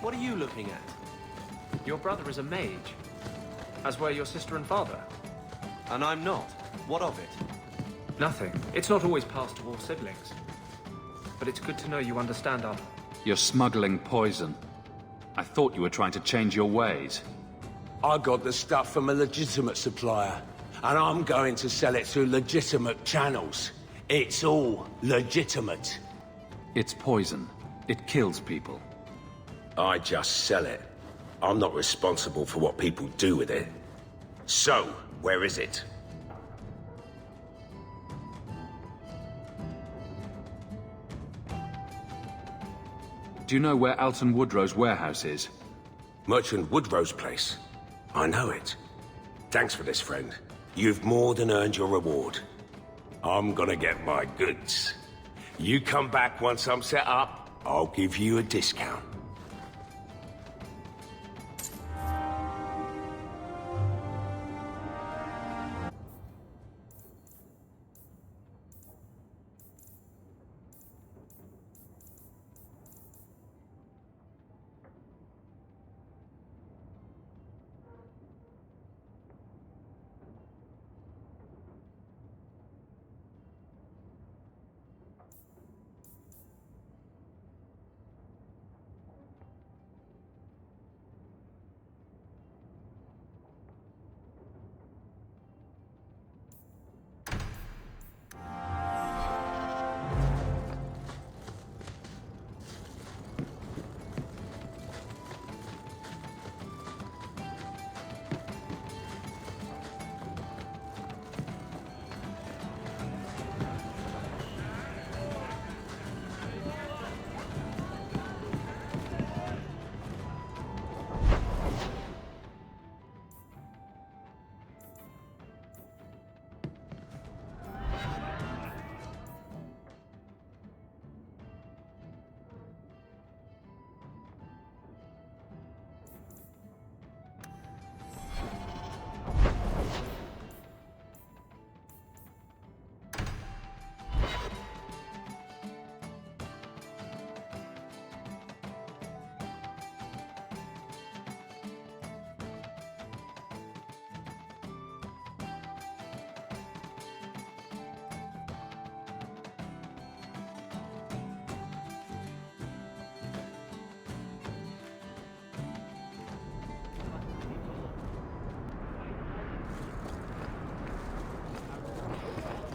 What are you looking at? Your brother is a mage, as were your sister and father. And I'm not. What of it? Nothing. It's not always passed to all siblings. But it's good to know you understand our... You're smuggling poison. I thought you were trying to change your ways. I got the stuff from a legitimate supplier, and I'm going to sell it through legitimate channels. It's all legitimate. It's poison. It kills people. I just sell it. I'm not responsible for what people do with it. So, where is it? Do you know where Alton Woodrow's warehouse is? Merchant Woodrow's place. I know it. Thanks for this, friend. You've more than earned your reward. I'm gonna get my goods. You come back once I'm set up, I'll give you a discount.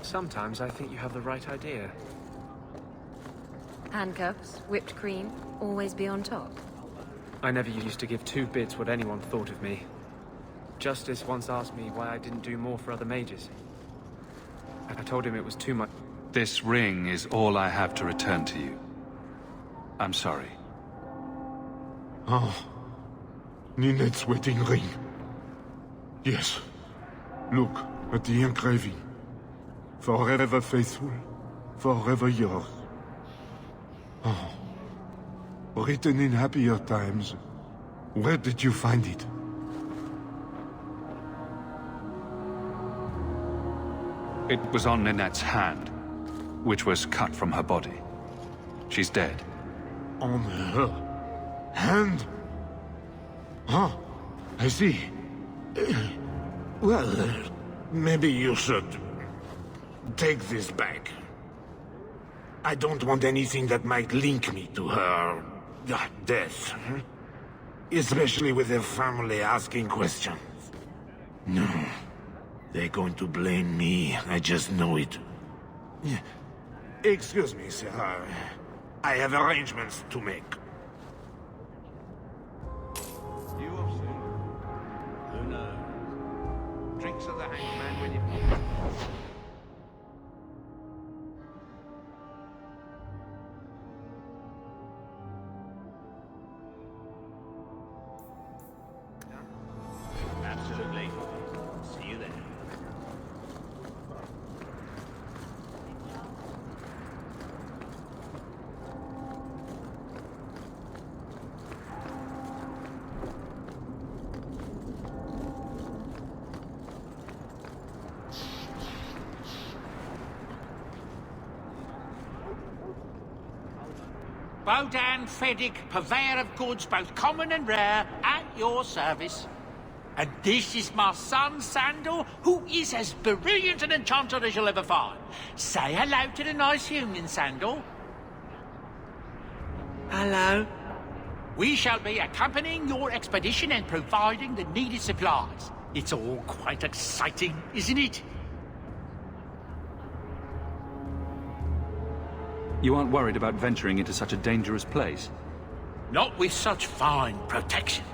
Sometimes I think you have the right idea. Handcuffs, whipped cream, always be on top. I never used to give two bits what anyone thought of me. Justice once asked me why I didn't do more for other mages. I told him it was too much. This ring is all I have to return to you. I'm sorry. Oh. Ninette's wedding ring. Yes. Look at the engraving. Forever faithful, forever yours. Oh. Written in happier times. Where did you find it? It was on Ninette's hand, which was cut from her body. She's dead. On her hand? Oh, I see. Well, maybe you should take this back. I don't want anything that might link me to her death. Especially with her family asking questions. No. They're going to blame me. I just know it. Excuse me, sir. I have arrangements to make. You have seen. Who knows? Drinks of the hangman when you... Absolutely. See you there. Bodan Feddick, purveyor of goods both common and rare, at your service. And this is my son, Sandal, who is as brilliant an enchanter as you'll ever find. Say hello to the nice human, Sandal. Hello. We shall be accompanying your expedition and providing the needed supplies. It's all quite exciting, isn't it? You aren't worried about venturing into such a dangerous place? Not with such fine protection.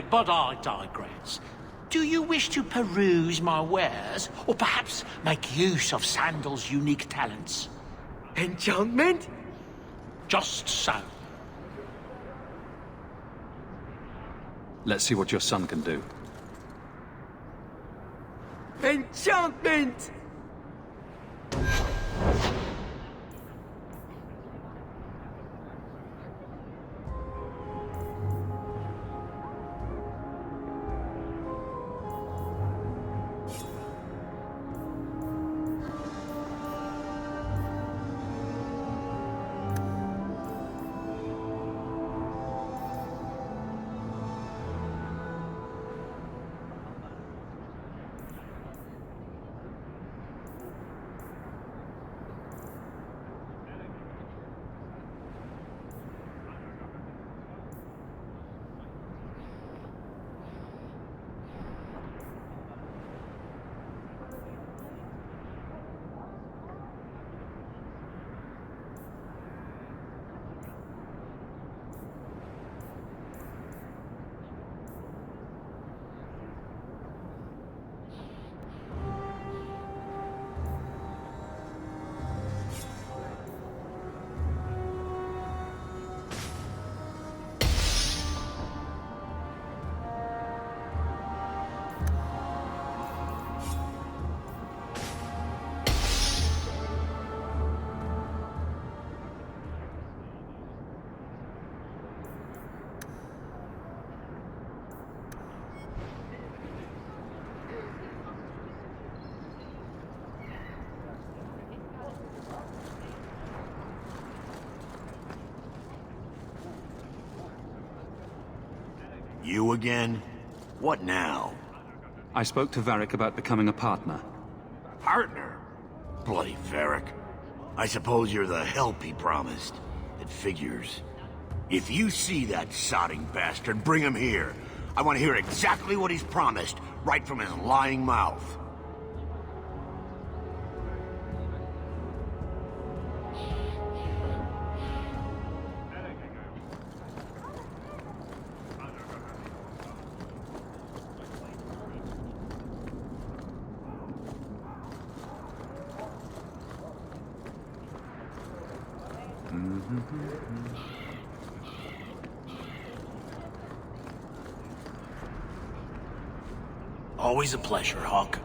But I digress. Do you wish to peruse my wares, or perhaps make use of Sandal's unique talents? Enchantment? Just so. Let's see what your son can do. Enchantment! You again? What now? I spoke to Varric about becoming a partner. Partner? Bloody Varric. I suppose you're the help he promised. It figures. If you see that sodding bastard, bring him here. I want to hear exactly what he's promised, right from his lying mouth. Always a pleasure, Hawk.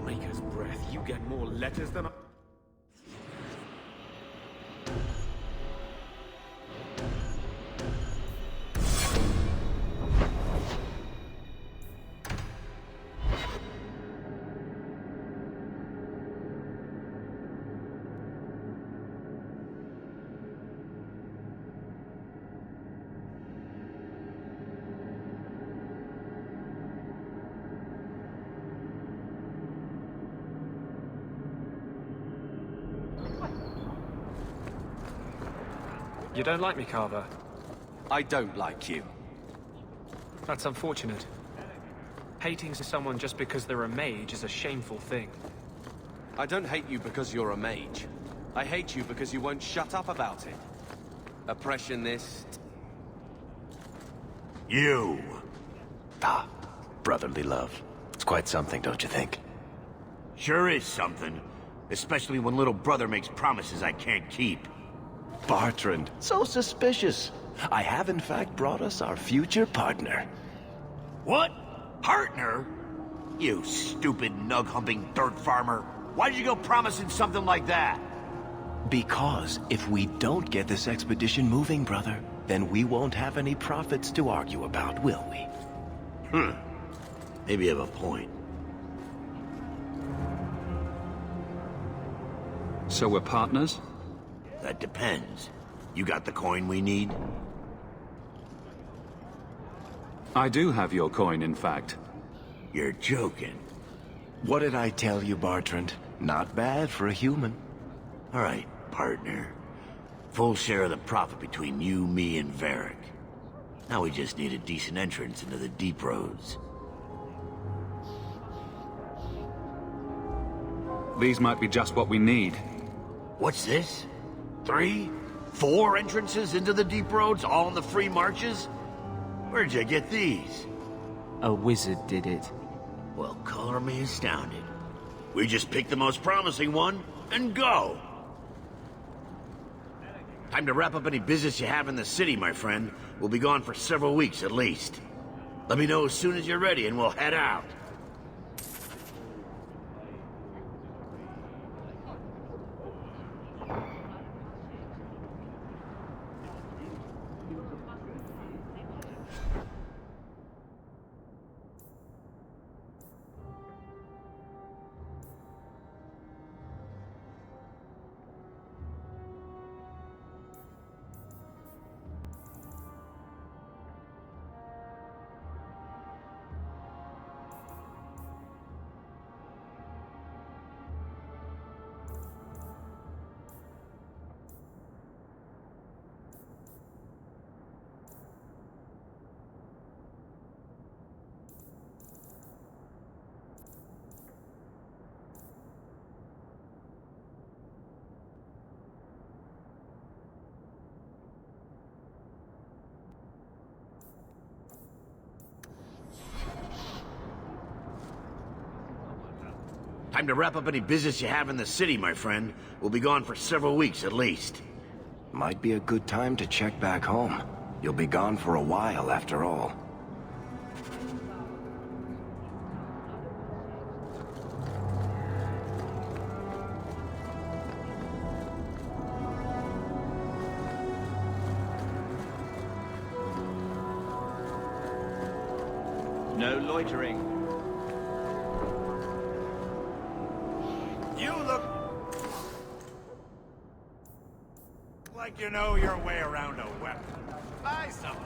Maker's breath, you get more letters than I... You don't like me, Carver? I don't like you. That's unfortunate. Hating someone just because they're a mage is a shameful thing. I don't hate you because you're a mage. I hate you because you won't shut up about it. Oppressionist. You! Ah, brotherly love. It's quite something, don't you think? Sure is something. Especially when little brother makes promises I can't keep. Bartrand, so suspicious. I have in fact brought us our future partner. What? Partner? You stupid nug-humping dirt farmer. Why'd you go promising something like that? Because if we don't get this expedition moving, brother, then we won't have any profits to argue about, will we? Maybe you have a point. So we're partners? That depends. You got the coin we need? I do have your coin, in fact. You're joking. What did I tell you, Bartrand? Not bad for a human. All right, partner. Full share of the profit between you, me, and Varric. Now we just need a decent entrance into the deep roads. These might be just what we need. What's this? 3? 4 entrances into the deep roads, all in the free marches? Where'd you get these? A wizard did it. Well, color me astounded. We just pick the most promising one, and go! Time to wrap up any business you have in the city, my friend. We'll be gone for several weeks at least. Let me know as soon as you're ready and we'll head out. Time to wrap up any business you have in the city, my friend. We'll be gone for several weeks at least. Might be a good time to check back home. You'll be gone for a while, after all. No loitering. You look like you know your way around a weapon. Buy something.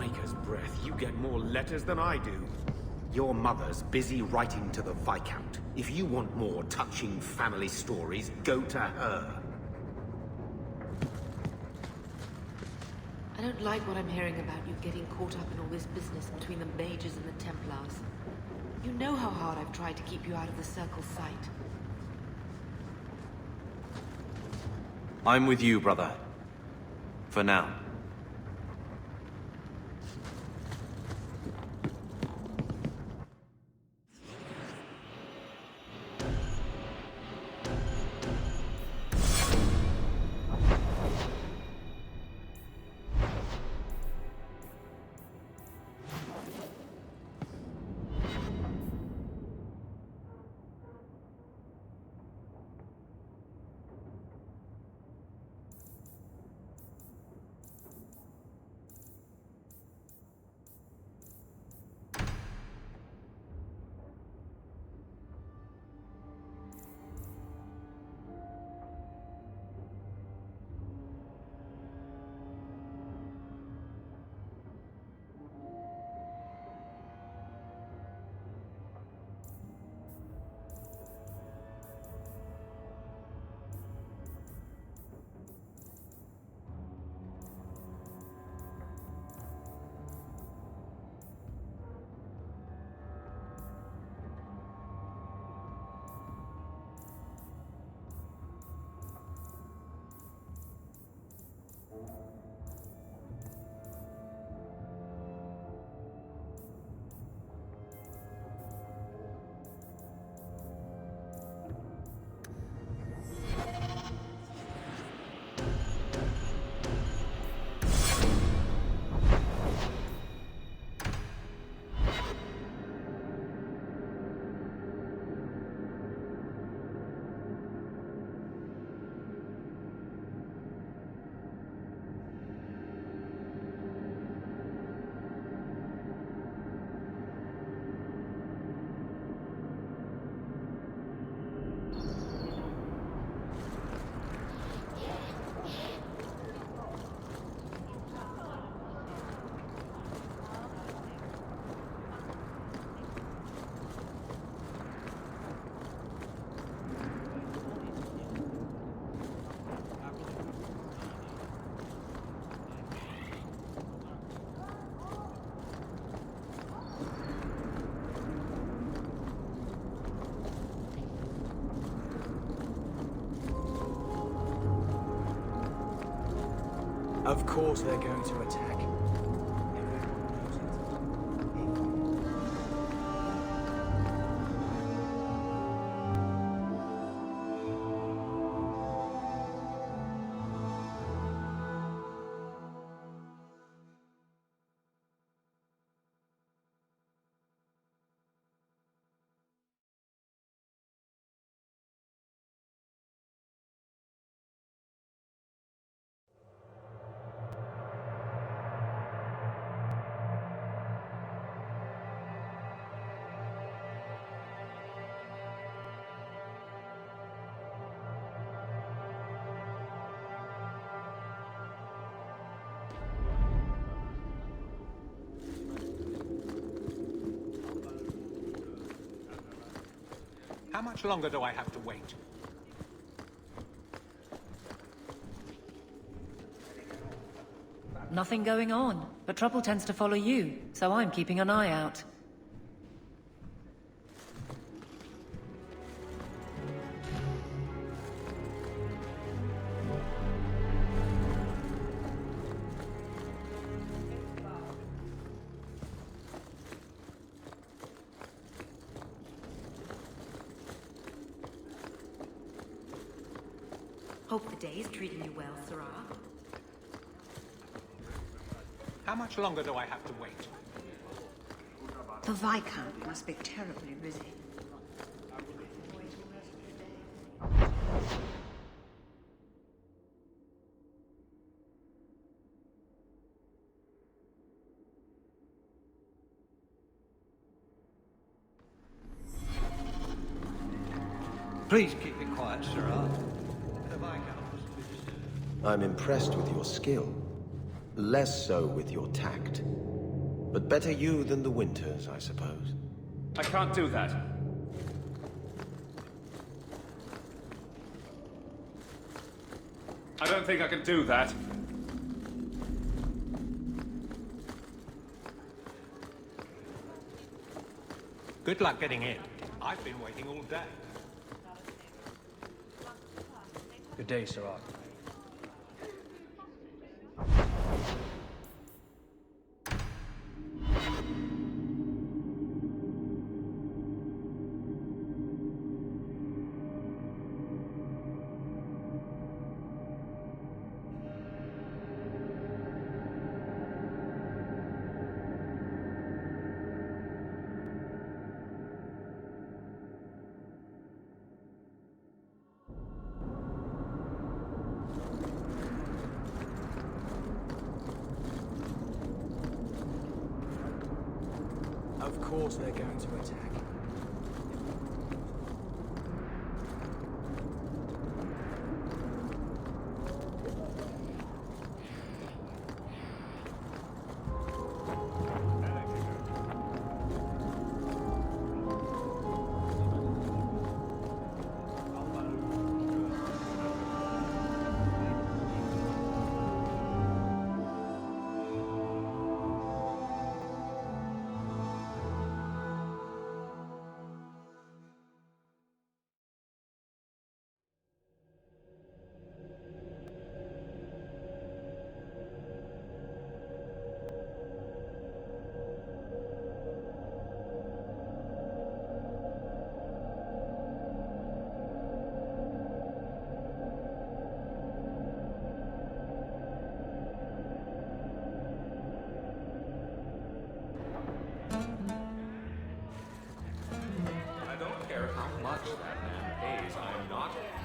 Maker's breath, you get more letters than I do. Your mother's busy writing to the Viscount. If you want more touching family stories, go to her. I don't like what I'm hearing about you getting caught up in all this business between the mages and the Templars. You know how hard I've tried to keep you out of the Circle's sight. I'm with you, brother. For now. Of course they're going to attack. How much longer do I have to wait? Nothing going on, but trouble tends to follow you, so I'm keeping an eye out. Hope the day is treating you well, Sirrah. How much longer do I have to wait? The Viscount must be terribly busy. Please keep it quiet, Sirrah. I'm impressed with your skill. Less so with your tact. But better you than the Winters, I suppose. I can't do that. I don't think I can do that. Good luck getting in. I've been waiting all day. Good day, Sirrah. Of course they're going to attack.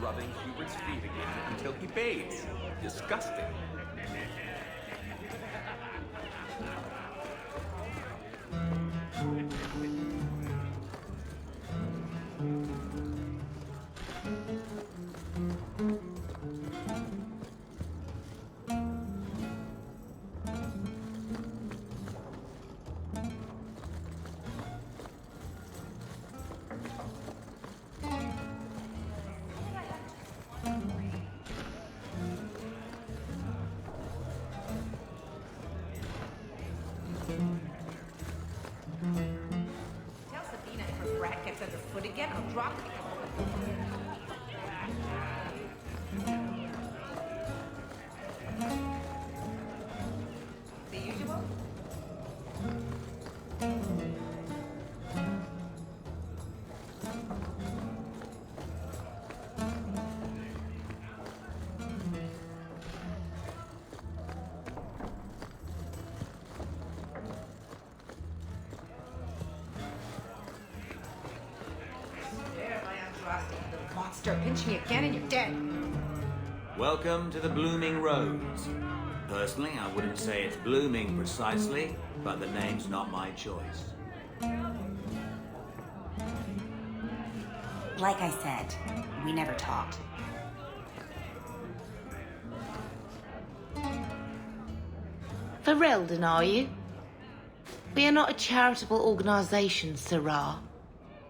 Rubbing Hubert's feet again until he bathes. Disgusting. Tell Sabina if her brat gets underfoot again, I'll drop it. The usual? Monster, pinch me again and you're dead. Welcome to the Blooming Roads. Personally, I wouldn't say it's blooming precisely, but the name's not my choice. Like I said, we never talked. Ferelden, are you? We are not a charitable organisation, Sirrah.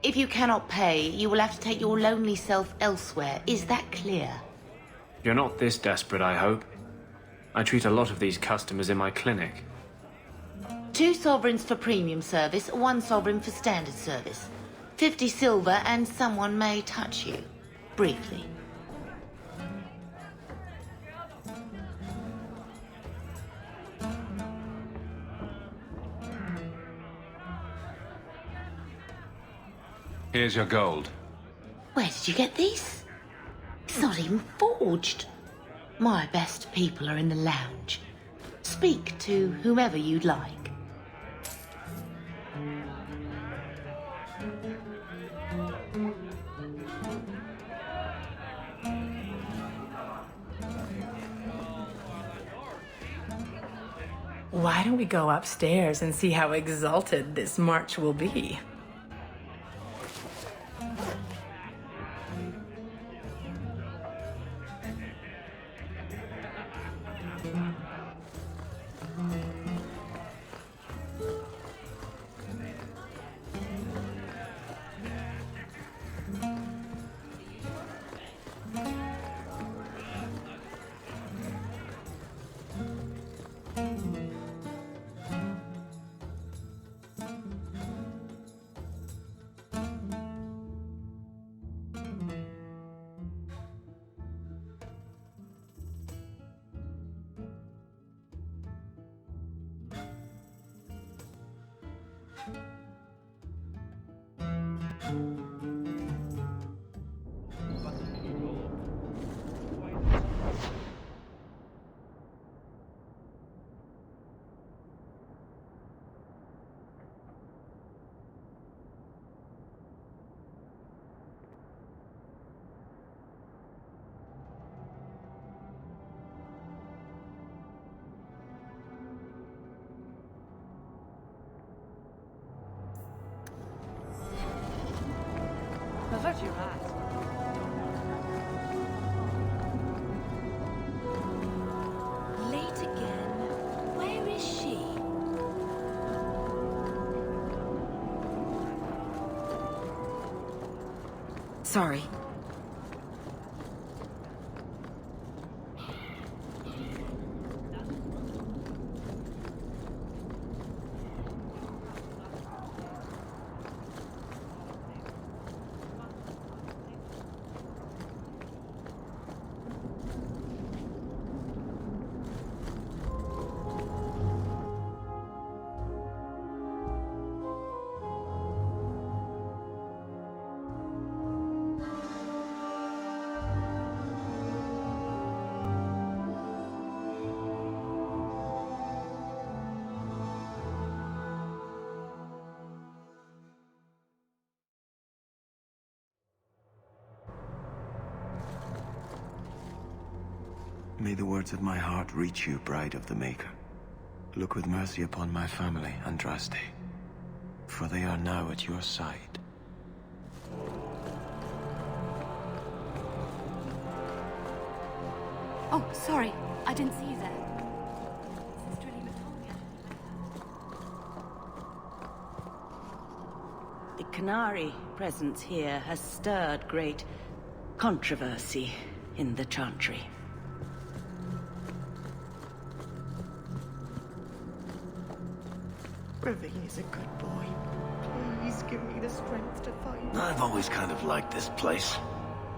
If you cannot pay, you will have to take your lonely self elsewhere. Is that clear? You're not this desperate, I hope. I treat a lot of these customers in my clinic. 2 sovereigns for premium service, 1 sovereign for standard service. 50 silver and someone may touch you. Briefly. Here's your gold. Where did you get these? It's not even forged. My best people are in the lounge. Speak to whomever you'd like. Why don't we go upstairs and see how exalted this march will be? Avert your eyes. Late again. Where is she? Sorry. May the words of my heart reach you, Bride of the Maker. Look with mercy upon my family, Andraste, for they are now at your side. Oh, sorry. I didn't see you there. The Canary presence here has stirred great controversy in the Chantry. Ravine is a good boy. Please give me the strength to fight. I've always kind of liked this place.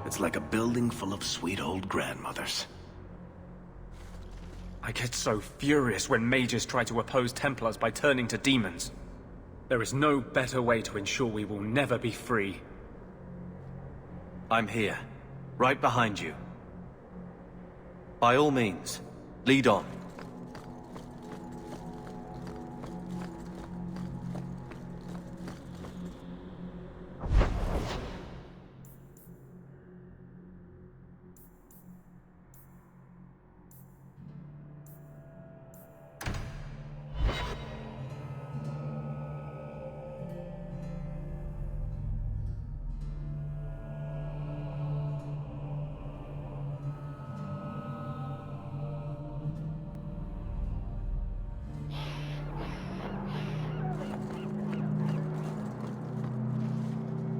It's like a building full of sweet old grandmothers. I get so furious when mages try to oppose Templars by turning to demons. There is no better way to ensure we will never be free. I'm here, right behind you. By all means, lead on.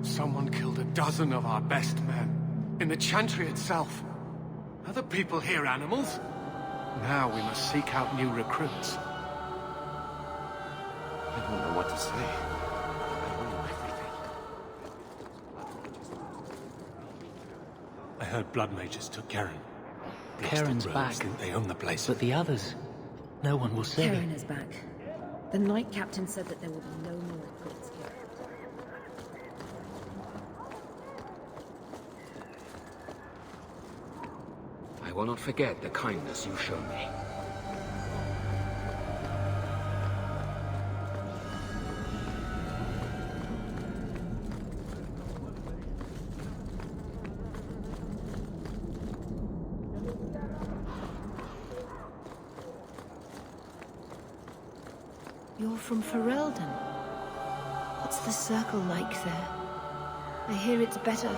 Someone killed a dozen of our best men, in the Chantry itself. Are the people here animals? Now we must seek out new recruits. I don't know what to say. I don't know everything. I heard blood mages took Karen. Karen's back. Think they own the place. But the others, no one will say. Karen is back. The Knight Captain said that there will be no more recruits here. I will not forget the kindness you showed me. You're from Ferelden. What's the circle like there? I hear it's better.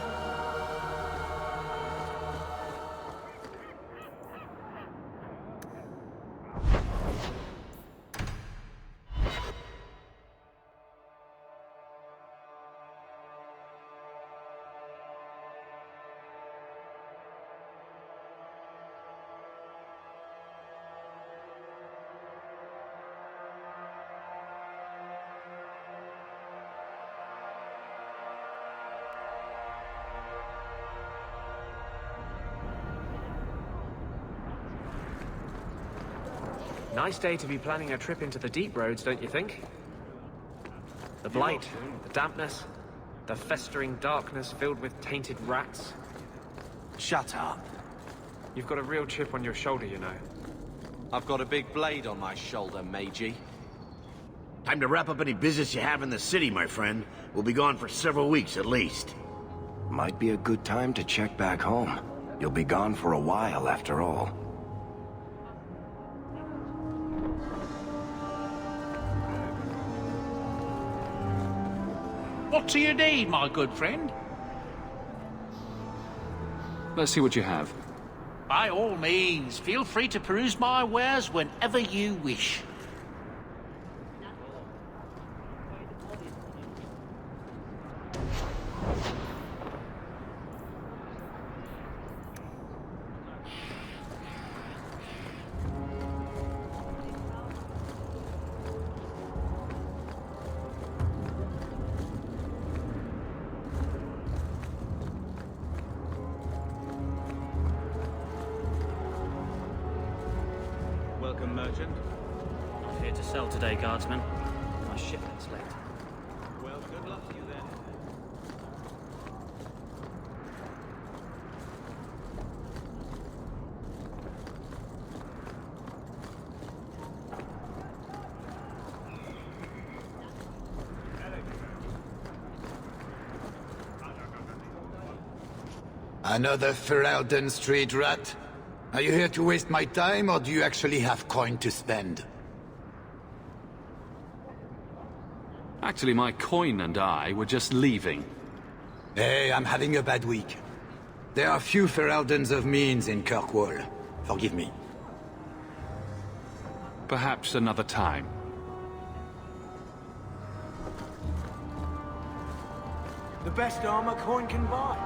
Nice day to be planning a trip into the deep roads, don't you think? The blight, the dampness, The festering darkness filled with tainted rats. Shut up. You've got a real chip on your shoulder, you know. I've got a big blade on my shoulder, Meiji. Time to wrap up any business you have in the city, my friend. We'll be gone for several weeks at least. Might be a good time to check back home. You'll be gone for a while, after all. What do you need, my good friend? Let's see what you have. By all means, feel free to peruse my wares whenever you wish. Welcome, merchant. Not here to sell today, guardsman. My shipment's late. Well, good luck to you then. Another Ferelden street rat? Are you here to waste my time, or do you actually have coin to spend? Actually, my coin and I were just leaving. Hey, I'm having a bad week. There are few Fereldens of means in Kirkwall. Forgive me. Perhaps another time. The best armor coin can buy.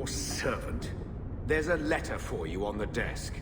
Your servant. There's a letter for you on the desk.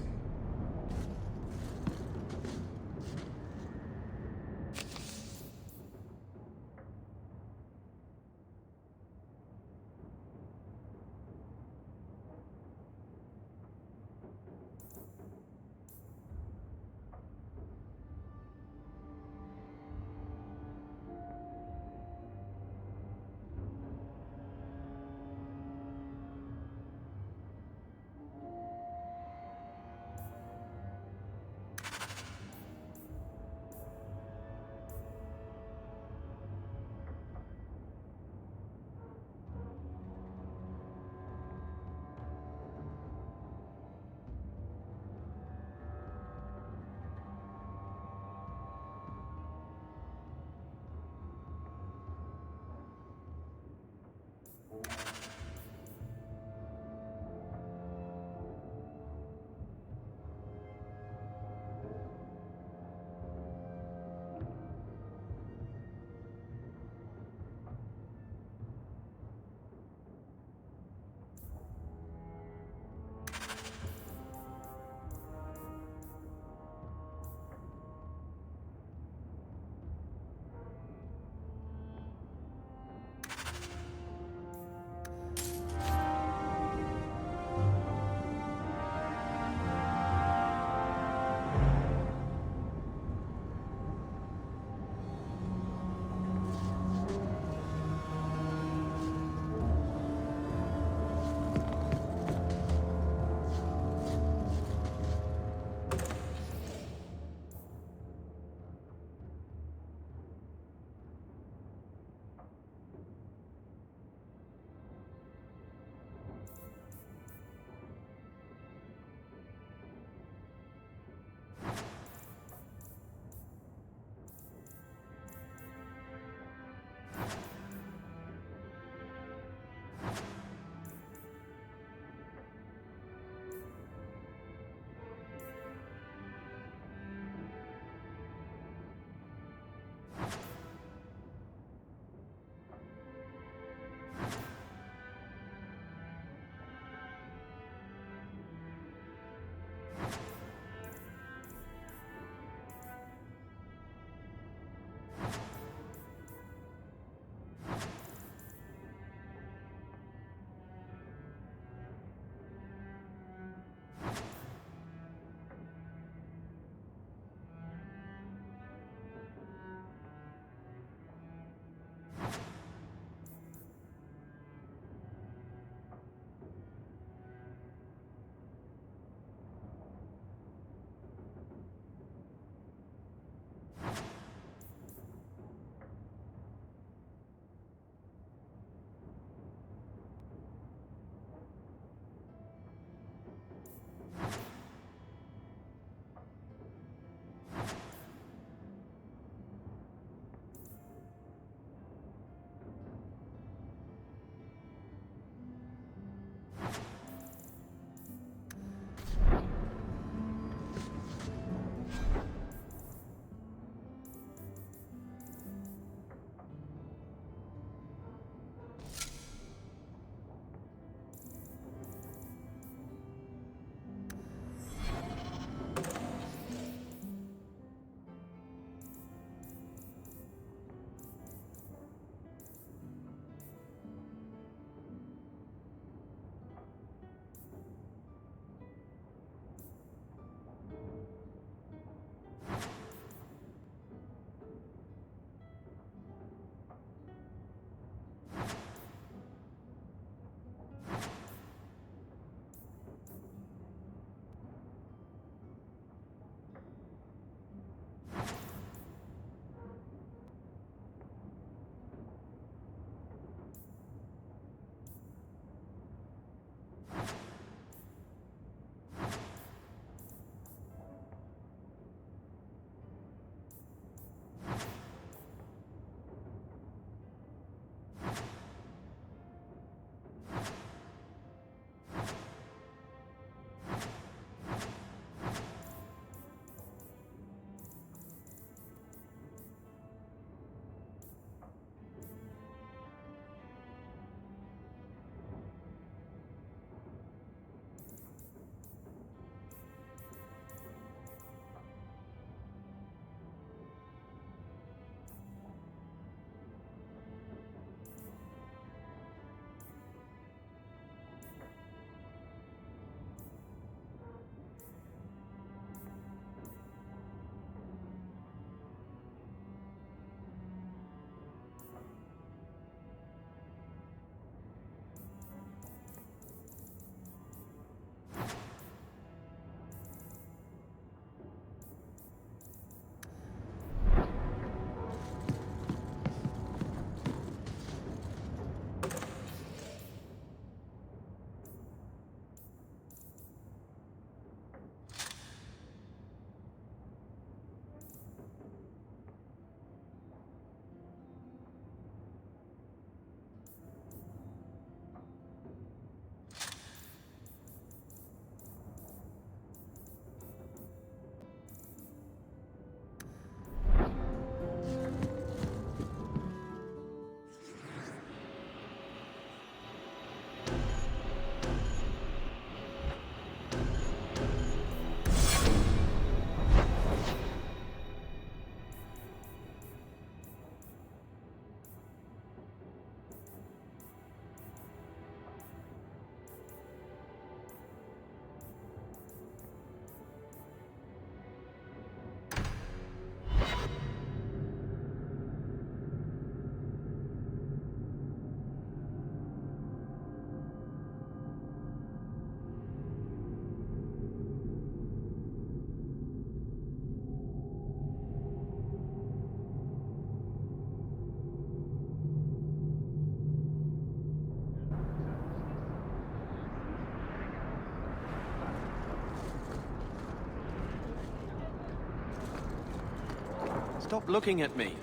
Stop looking at me.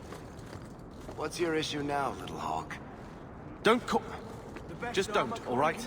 What's your issue now, little hawk? Don't call... Just don't, all right?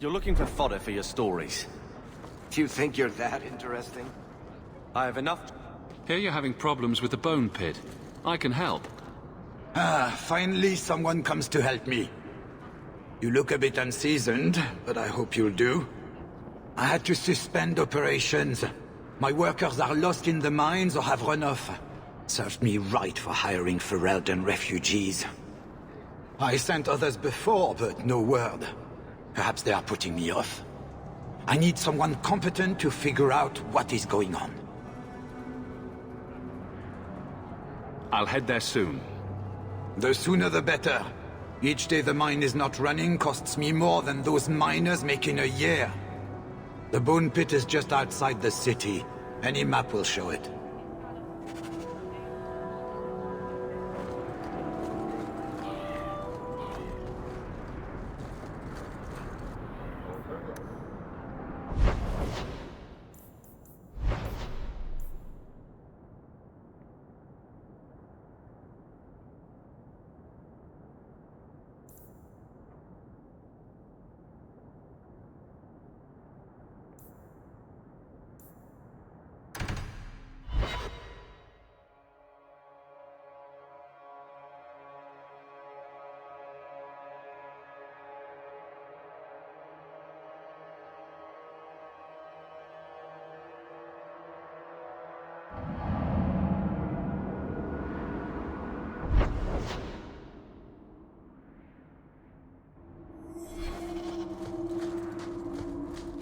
You're looking for fodder for your stories. Do you think you're that interesting? I have enough... Here you're having problems with the bone pit. I can help. Ah, finally someone comes to help me. You look a bit unseasoned, but I hope you'll do. I had to suspend operations. My workers are lost in the mines or have run off. Served me right for hiring Ferelden refugees. I sent others before, but no word. Perhaps they are putting me off. I need someone competent to figure out what is going on. I'll head there soon. The sooner the better. Each day the mine is not running costs me more than those miners make in a year. The bone pit is just outside the city. Any map will show it.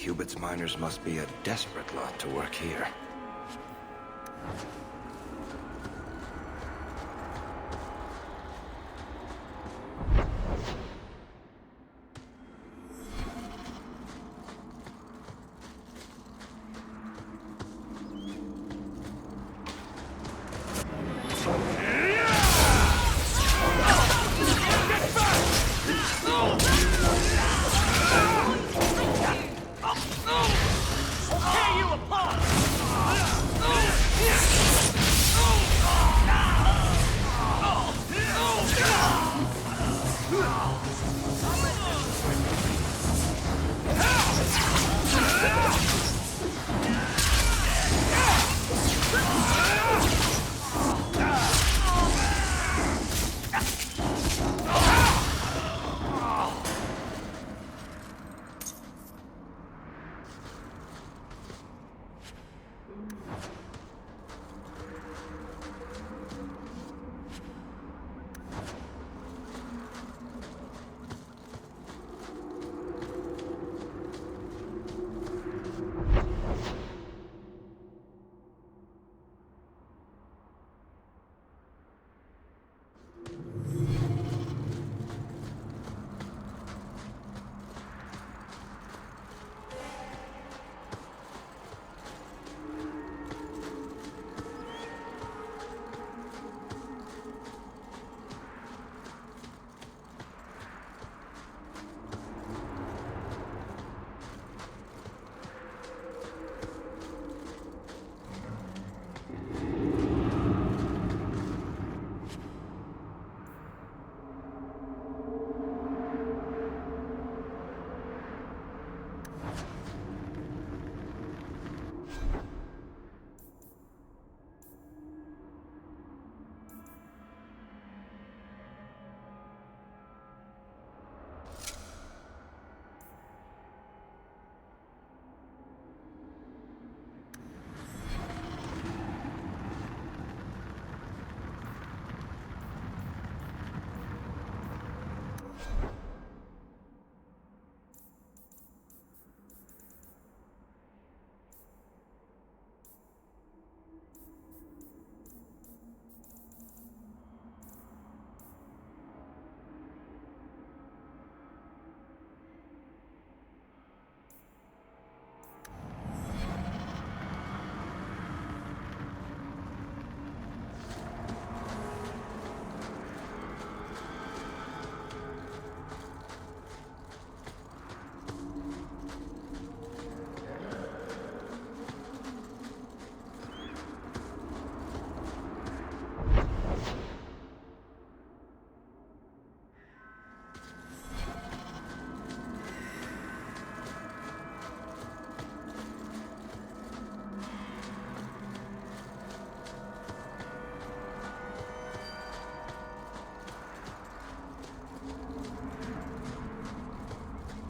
Cubit's miners must be a desperate lot to work here. Tear you apart!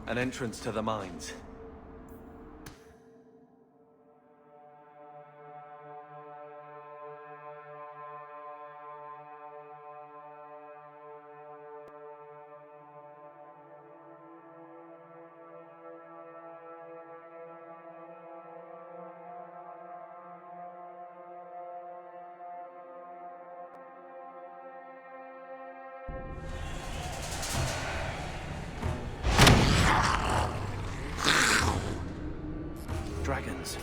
An entrance to the mines. Dragons.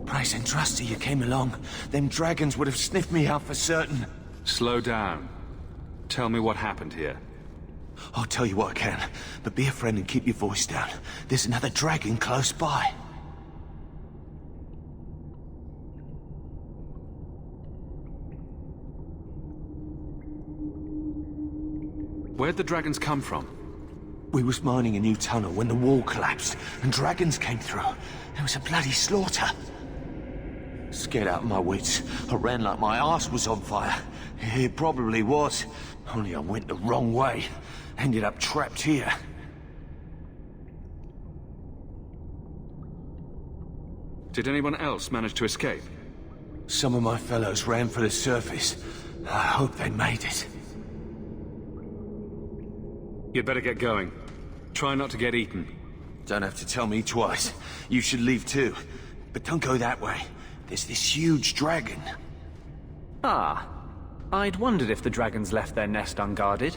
Nice and trusty you came along. Them dragons would have sniffed me out for certain. Slow down. Tell me what happened here. I'll tell you what I can, but be a friend and keep your voice down. There's another dragon close by. Where'd the dragons come from? We was mining a new tunnel when the wall collapsed, and dragons came through. There was a bloody slaughter. Scared out of my wits, I ran like my arse was on fire. It probably was, only I went the wrong way. Ended up trapped here. Did anyone else manage to escape? Some of my fellows ran for the surface. I hope they made it. You'd better get going. Try not to get eaten. Don't have to tell me twice. You should leave too. But don't go that way. There's this huge dragon. Ah. I'd wondered if the dragons left their nest unguarded.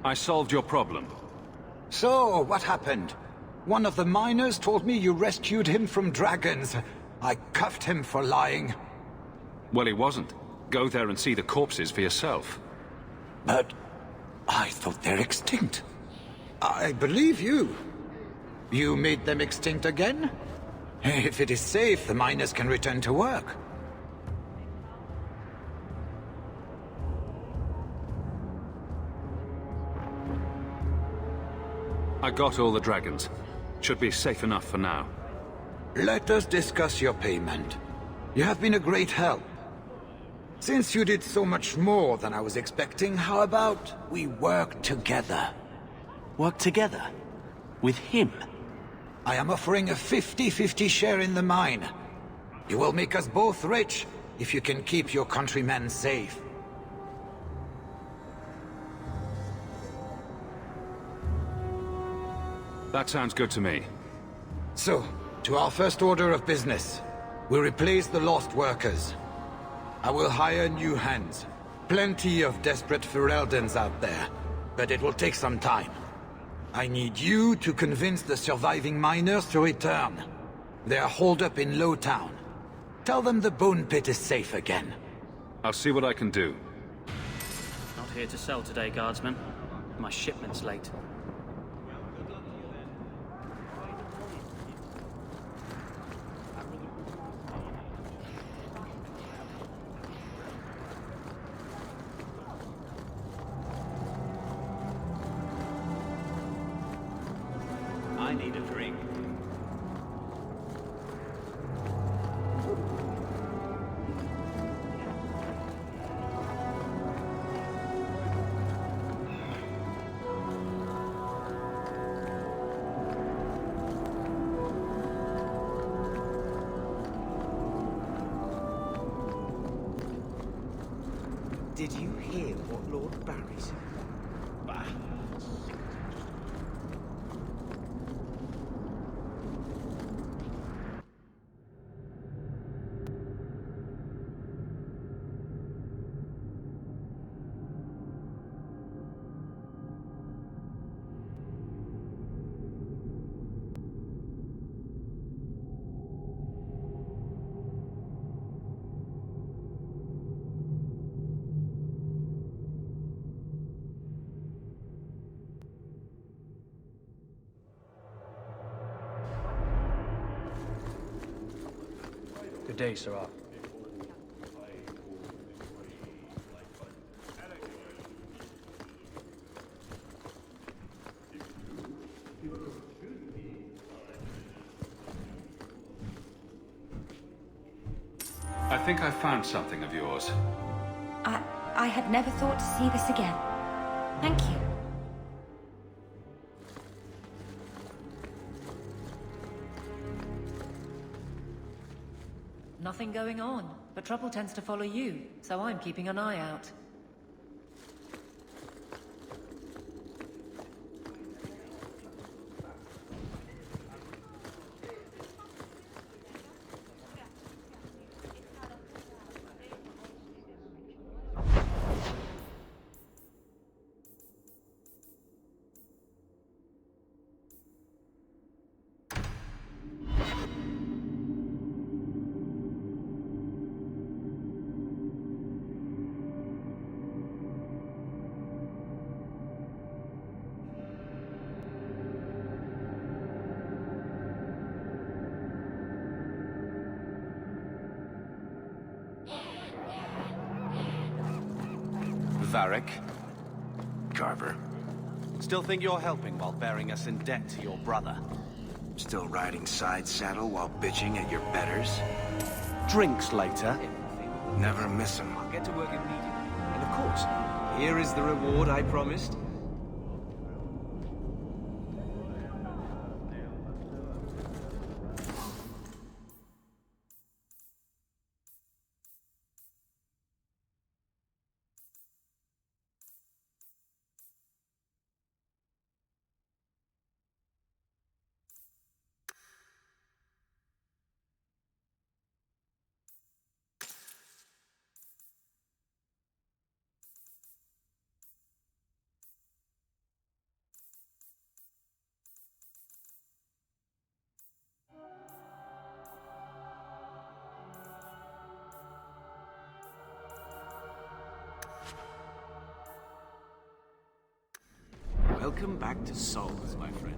I solved your problem. So, what happened? One of the miners told me you rescued him from dragons. I cuffed him for lying. Well, he wasn't. Go there and see the corpses for yourself. But I thought they're extinct. I believe you. You made them extinct again? If it is safe, the miners can return to work. I got all the dragons. Should be safe enough for now. Let us discuss your payment. You have been a great help. Since you did so much more than I was expecting, how about we work together? Work together? With him? I am offering a 50-50 share in the mine. You will make us both rich if you can keep your countrymen safe. That sounds good to me. So, to our first order of business. We'll replace the lost workers. I will hire new hands. Plenty of desperate Ferelden's out there, but it will take some time. I need you to convince the surviving miners to return. They are holed up in Lowtown. Tell them the Bone Pit is safe again. I'll see what I can do. Not here to sell today, guardsman. My shipment's late. I need a drink. Did you hear what Lord Barry said? Bah. Good day, Sirrah. I think I found something of yours. I had never thought to see this again. Thank you. Nothing going on, but trouble tends to follow you, so I'm keeping an eye out. Varric. Carver. Still think you're helping while bearing us in debt to your brother? Still riding side saddle while bitching at your betters? Drinks later. Never miss 'em. I'll get to work immediately. And of course, here is the reward I promised. Welcome back to Souls, my friend.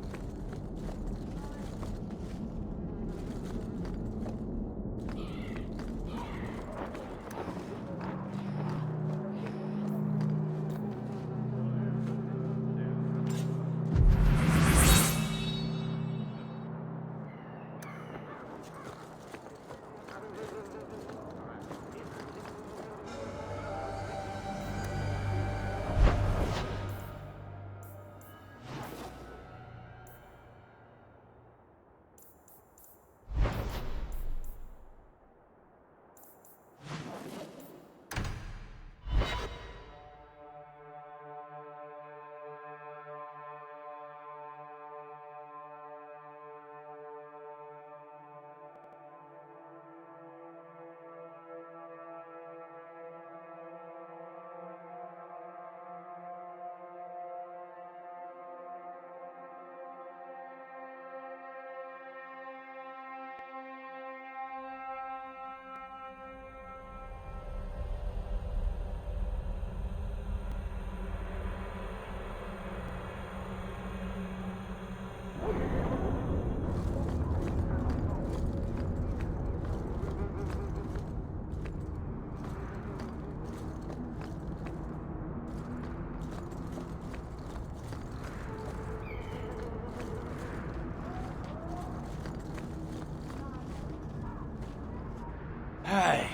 Hey,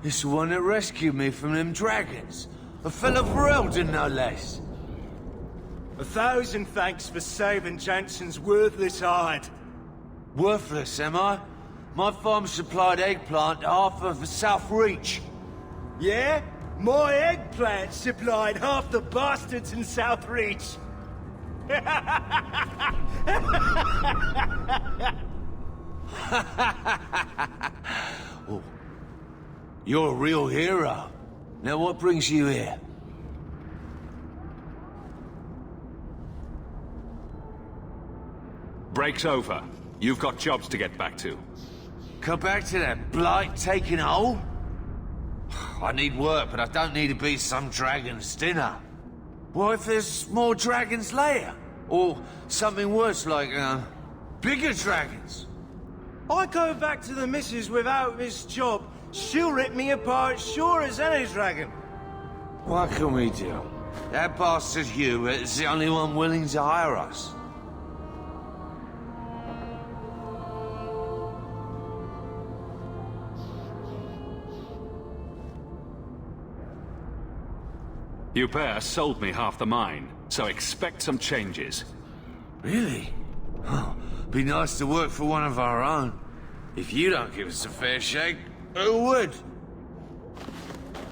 it's the one that rescued me from them dragons. A fellow Ferelden, no less. 1,000 thanks for saving Jansen's worthless hide. Worthless, am I? My farm supplied eggplant to half of the South Reach. Yeah? My eggplant supplied half the bastards in South Reach. Oh, you're a real hero. Now what brings you here? Break's over. You've got jobs to get back to. Come back to that blight taking hold? I need work, but I don't need to be some dragon's dinner. What if there's more dragons later? Or something worse like, bigger dragons? I go back to the missus without this job. She'll rip me apart sure as any dragon. What can we do? That bastard Hugh is the only one willing to hire us. Hubert sold me half the mine, so expect some changes. Really? Oh, be nice to work for one of our own. If you don't give us a fair shake, who would?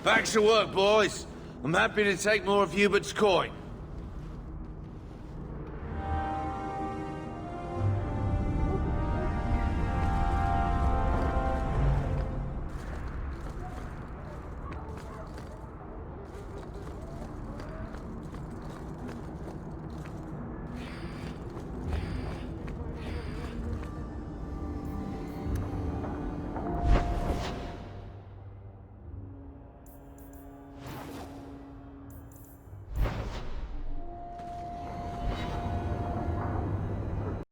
Back to work, boys. I'm happy to take more of Hubert's coin.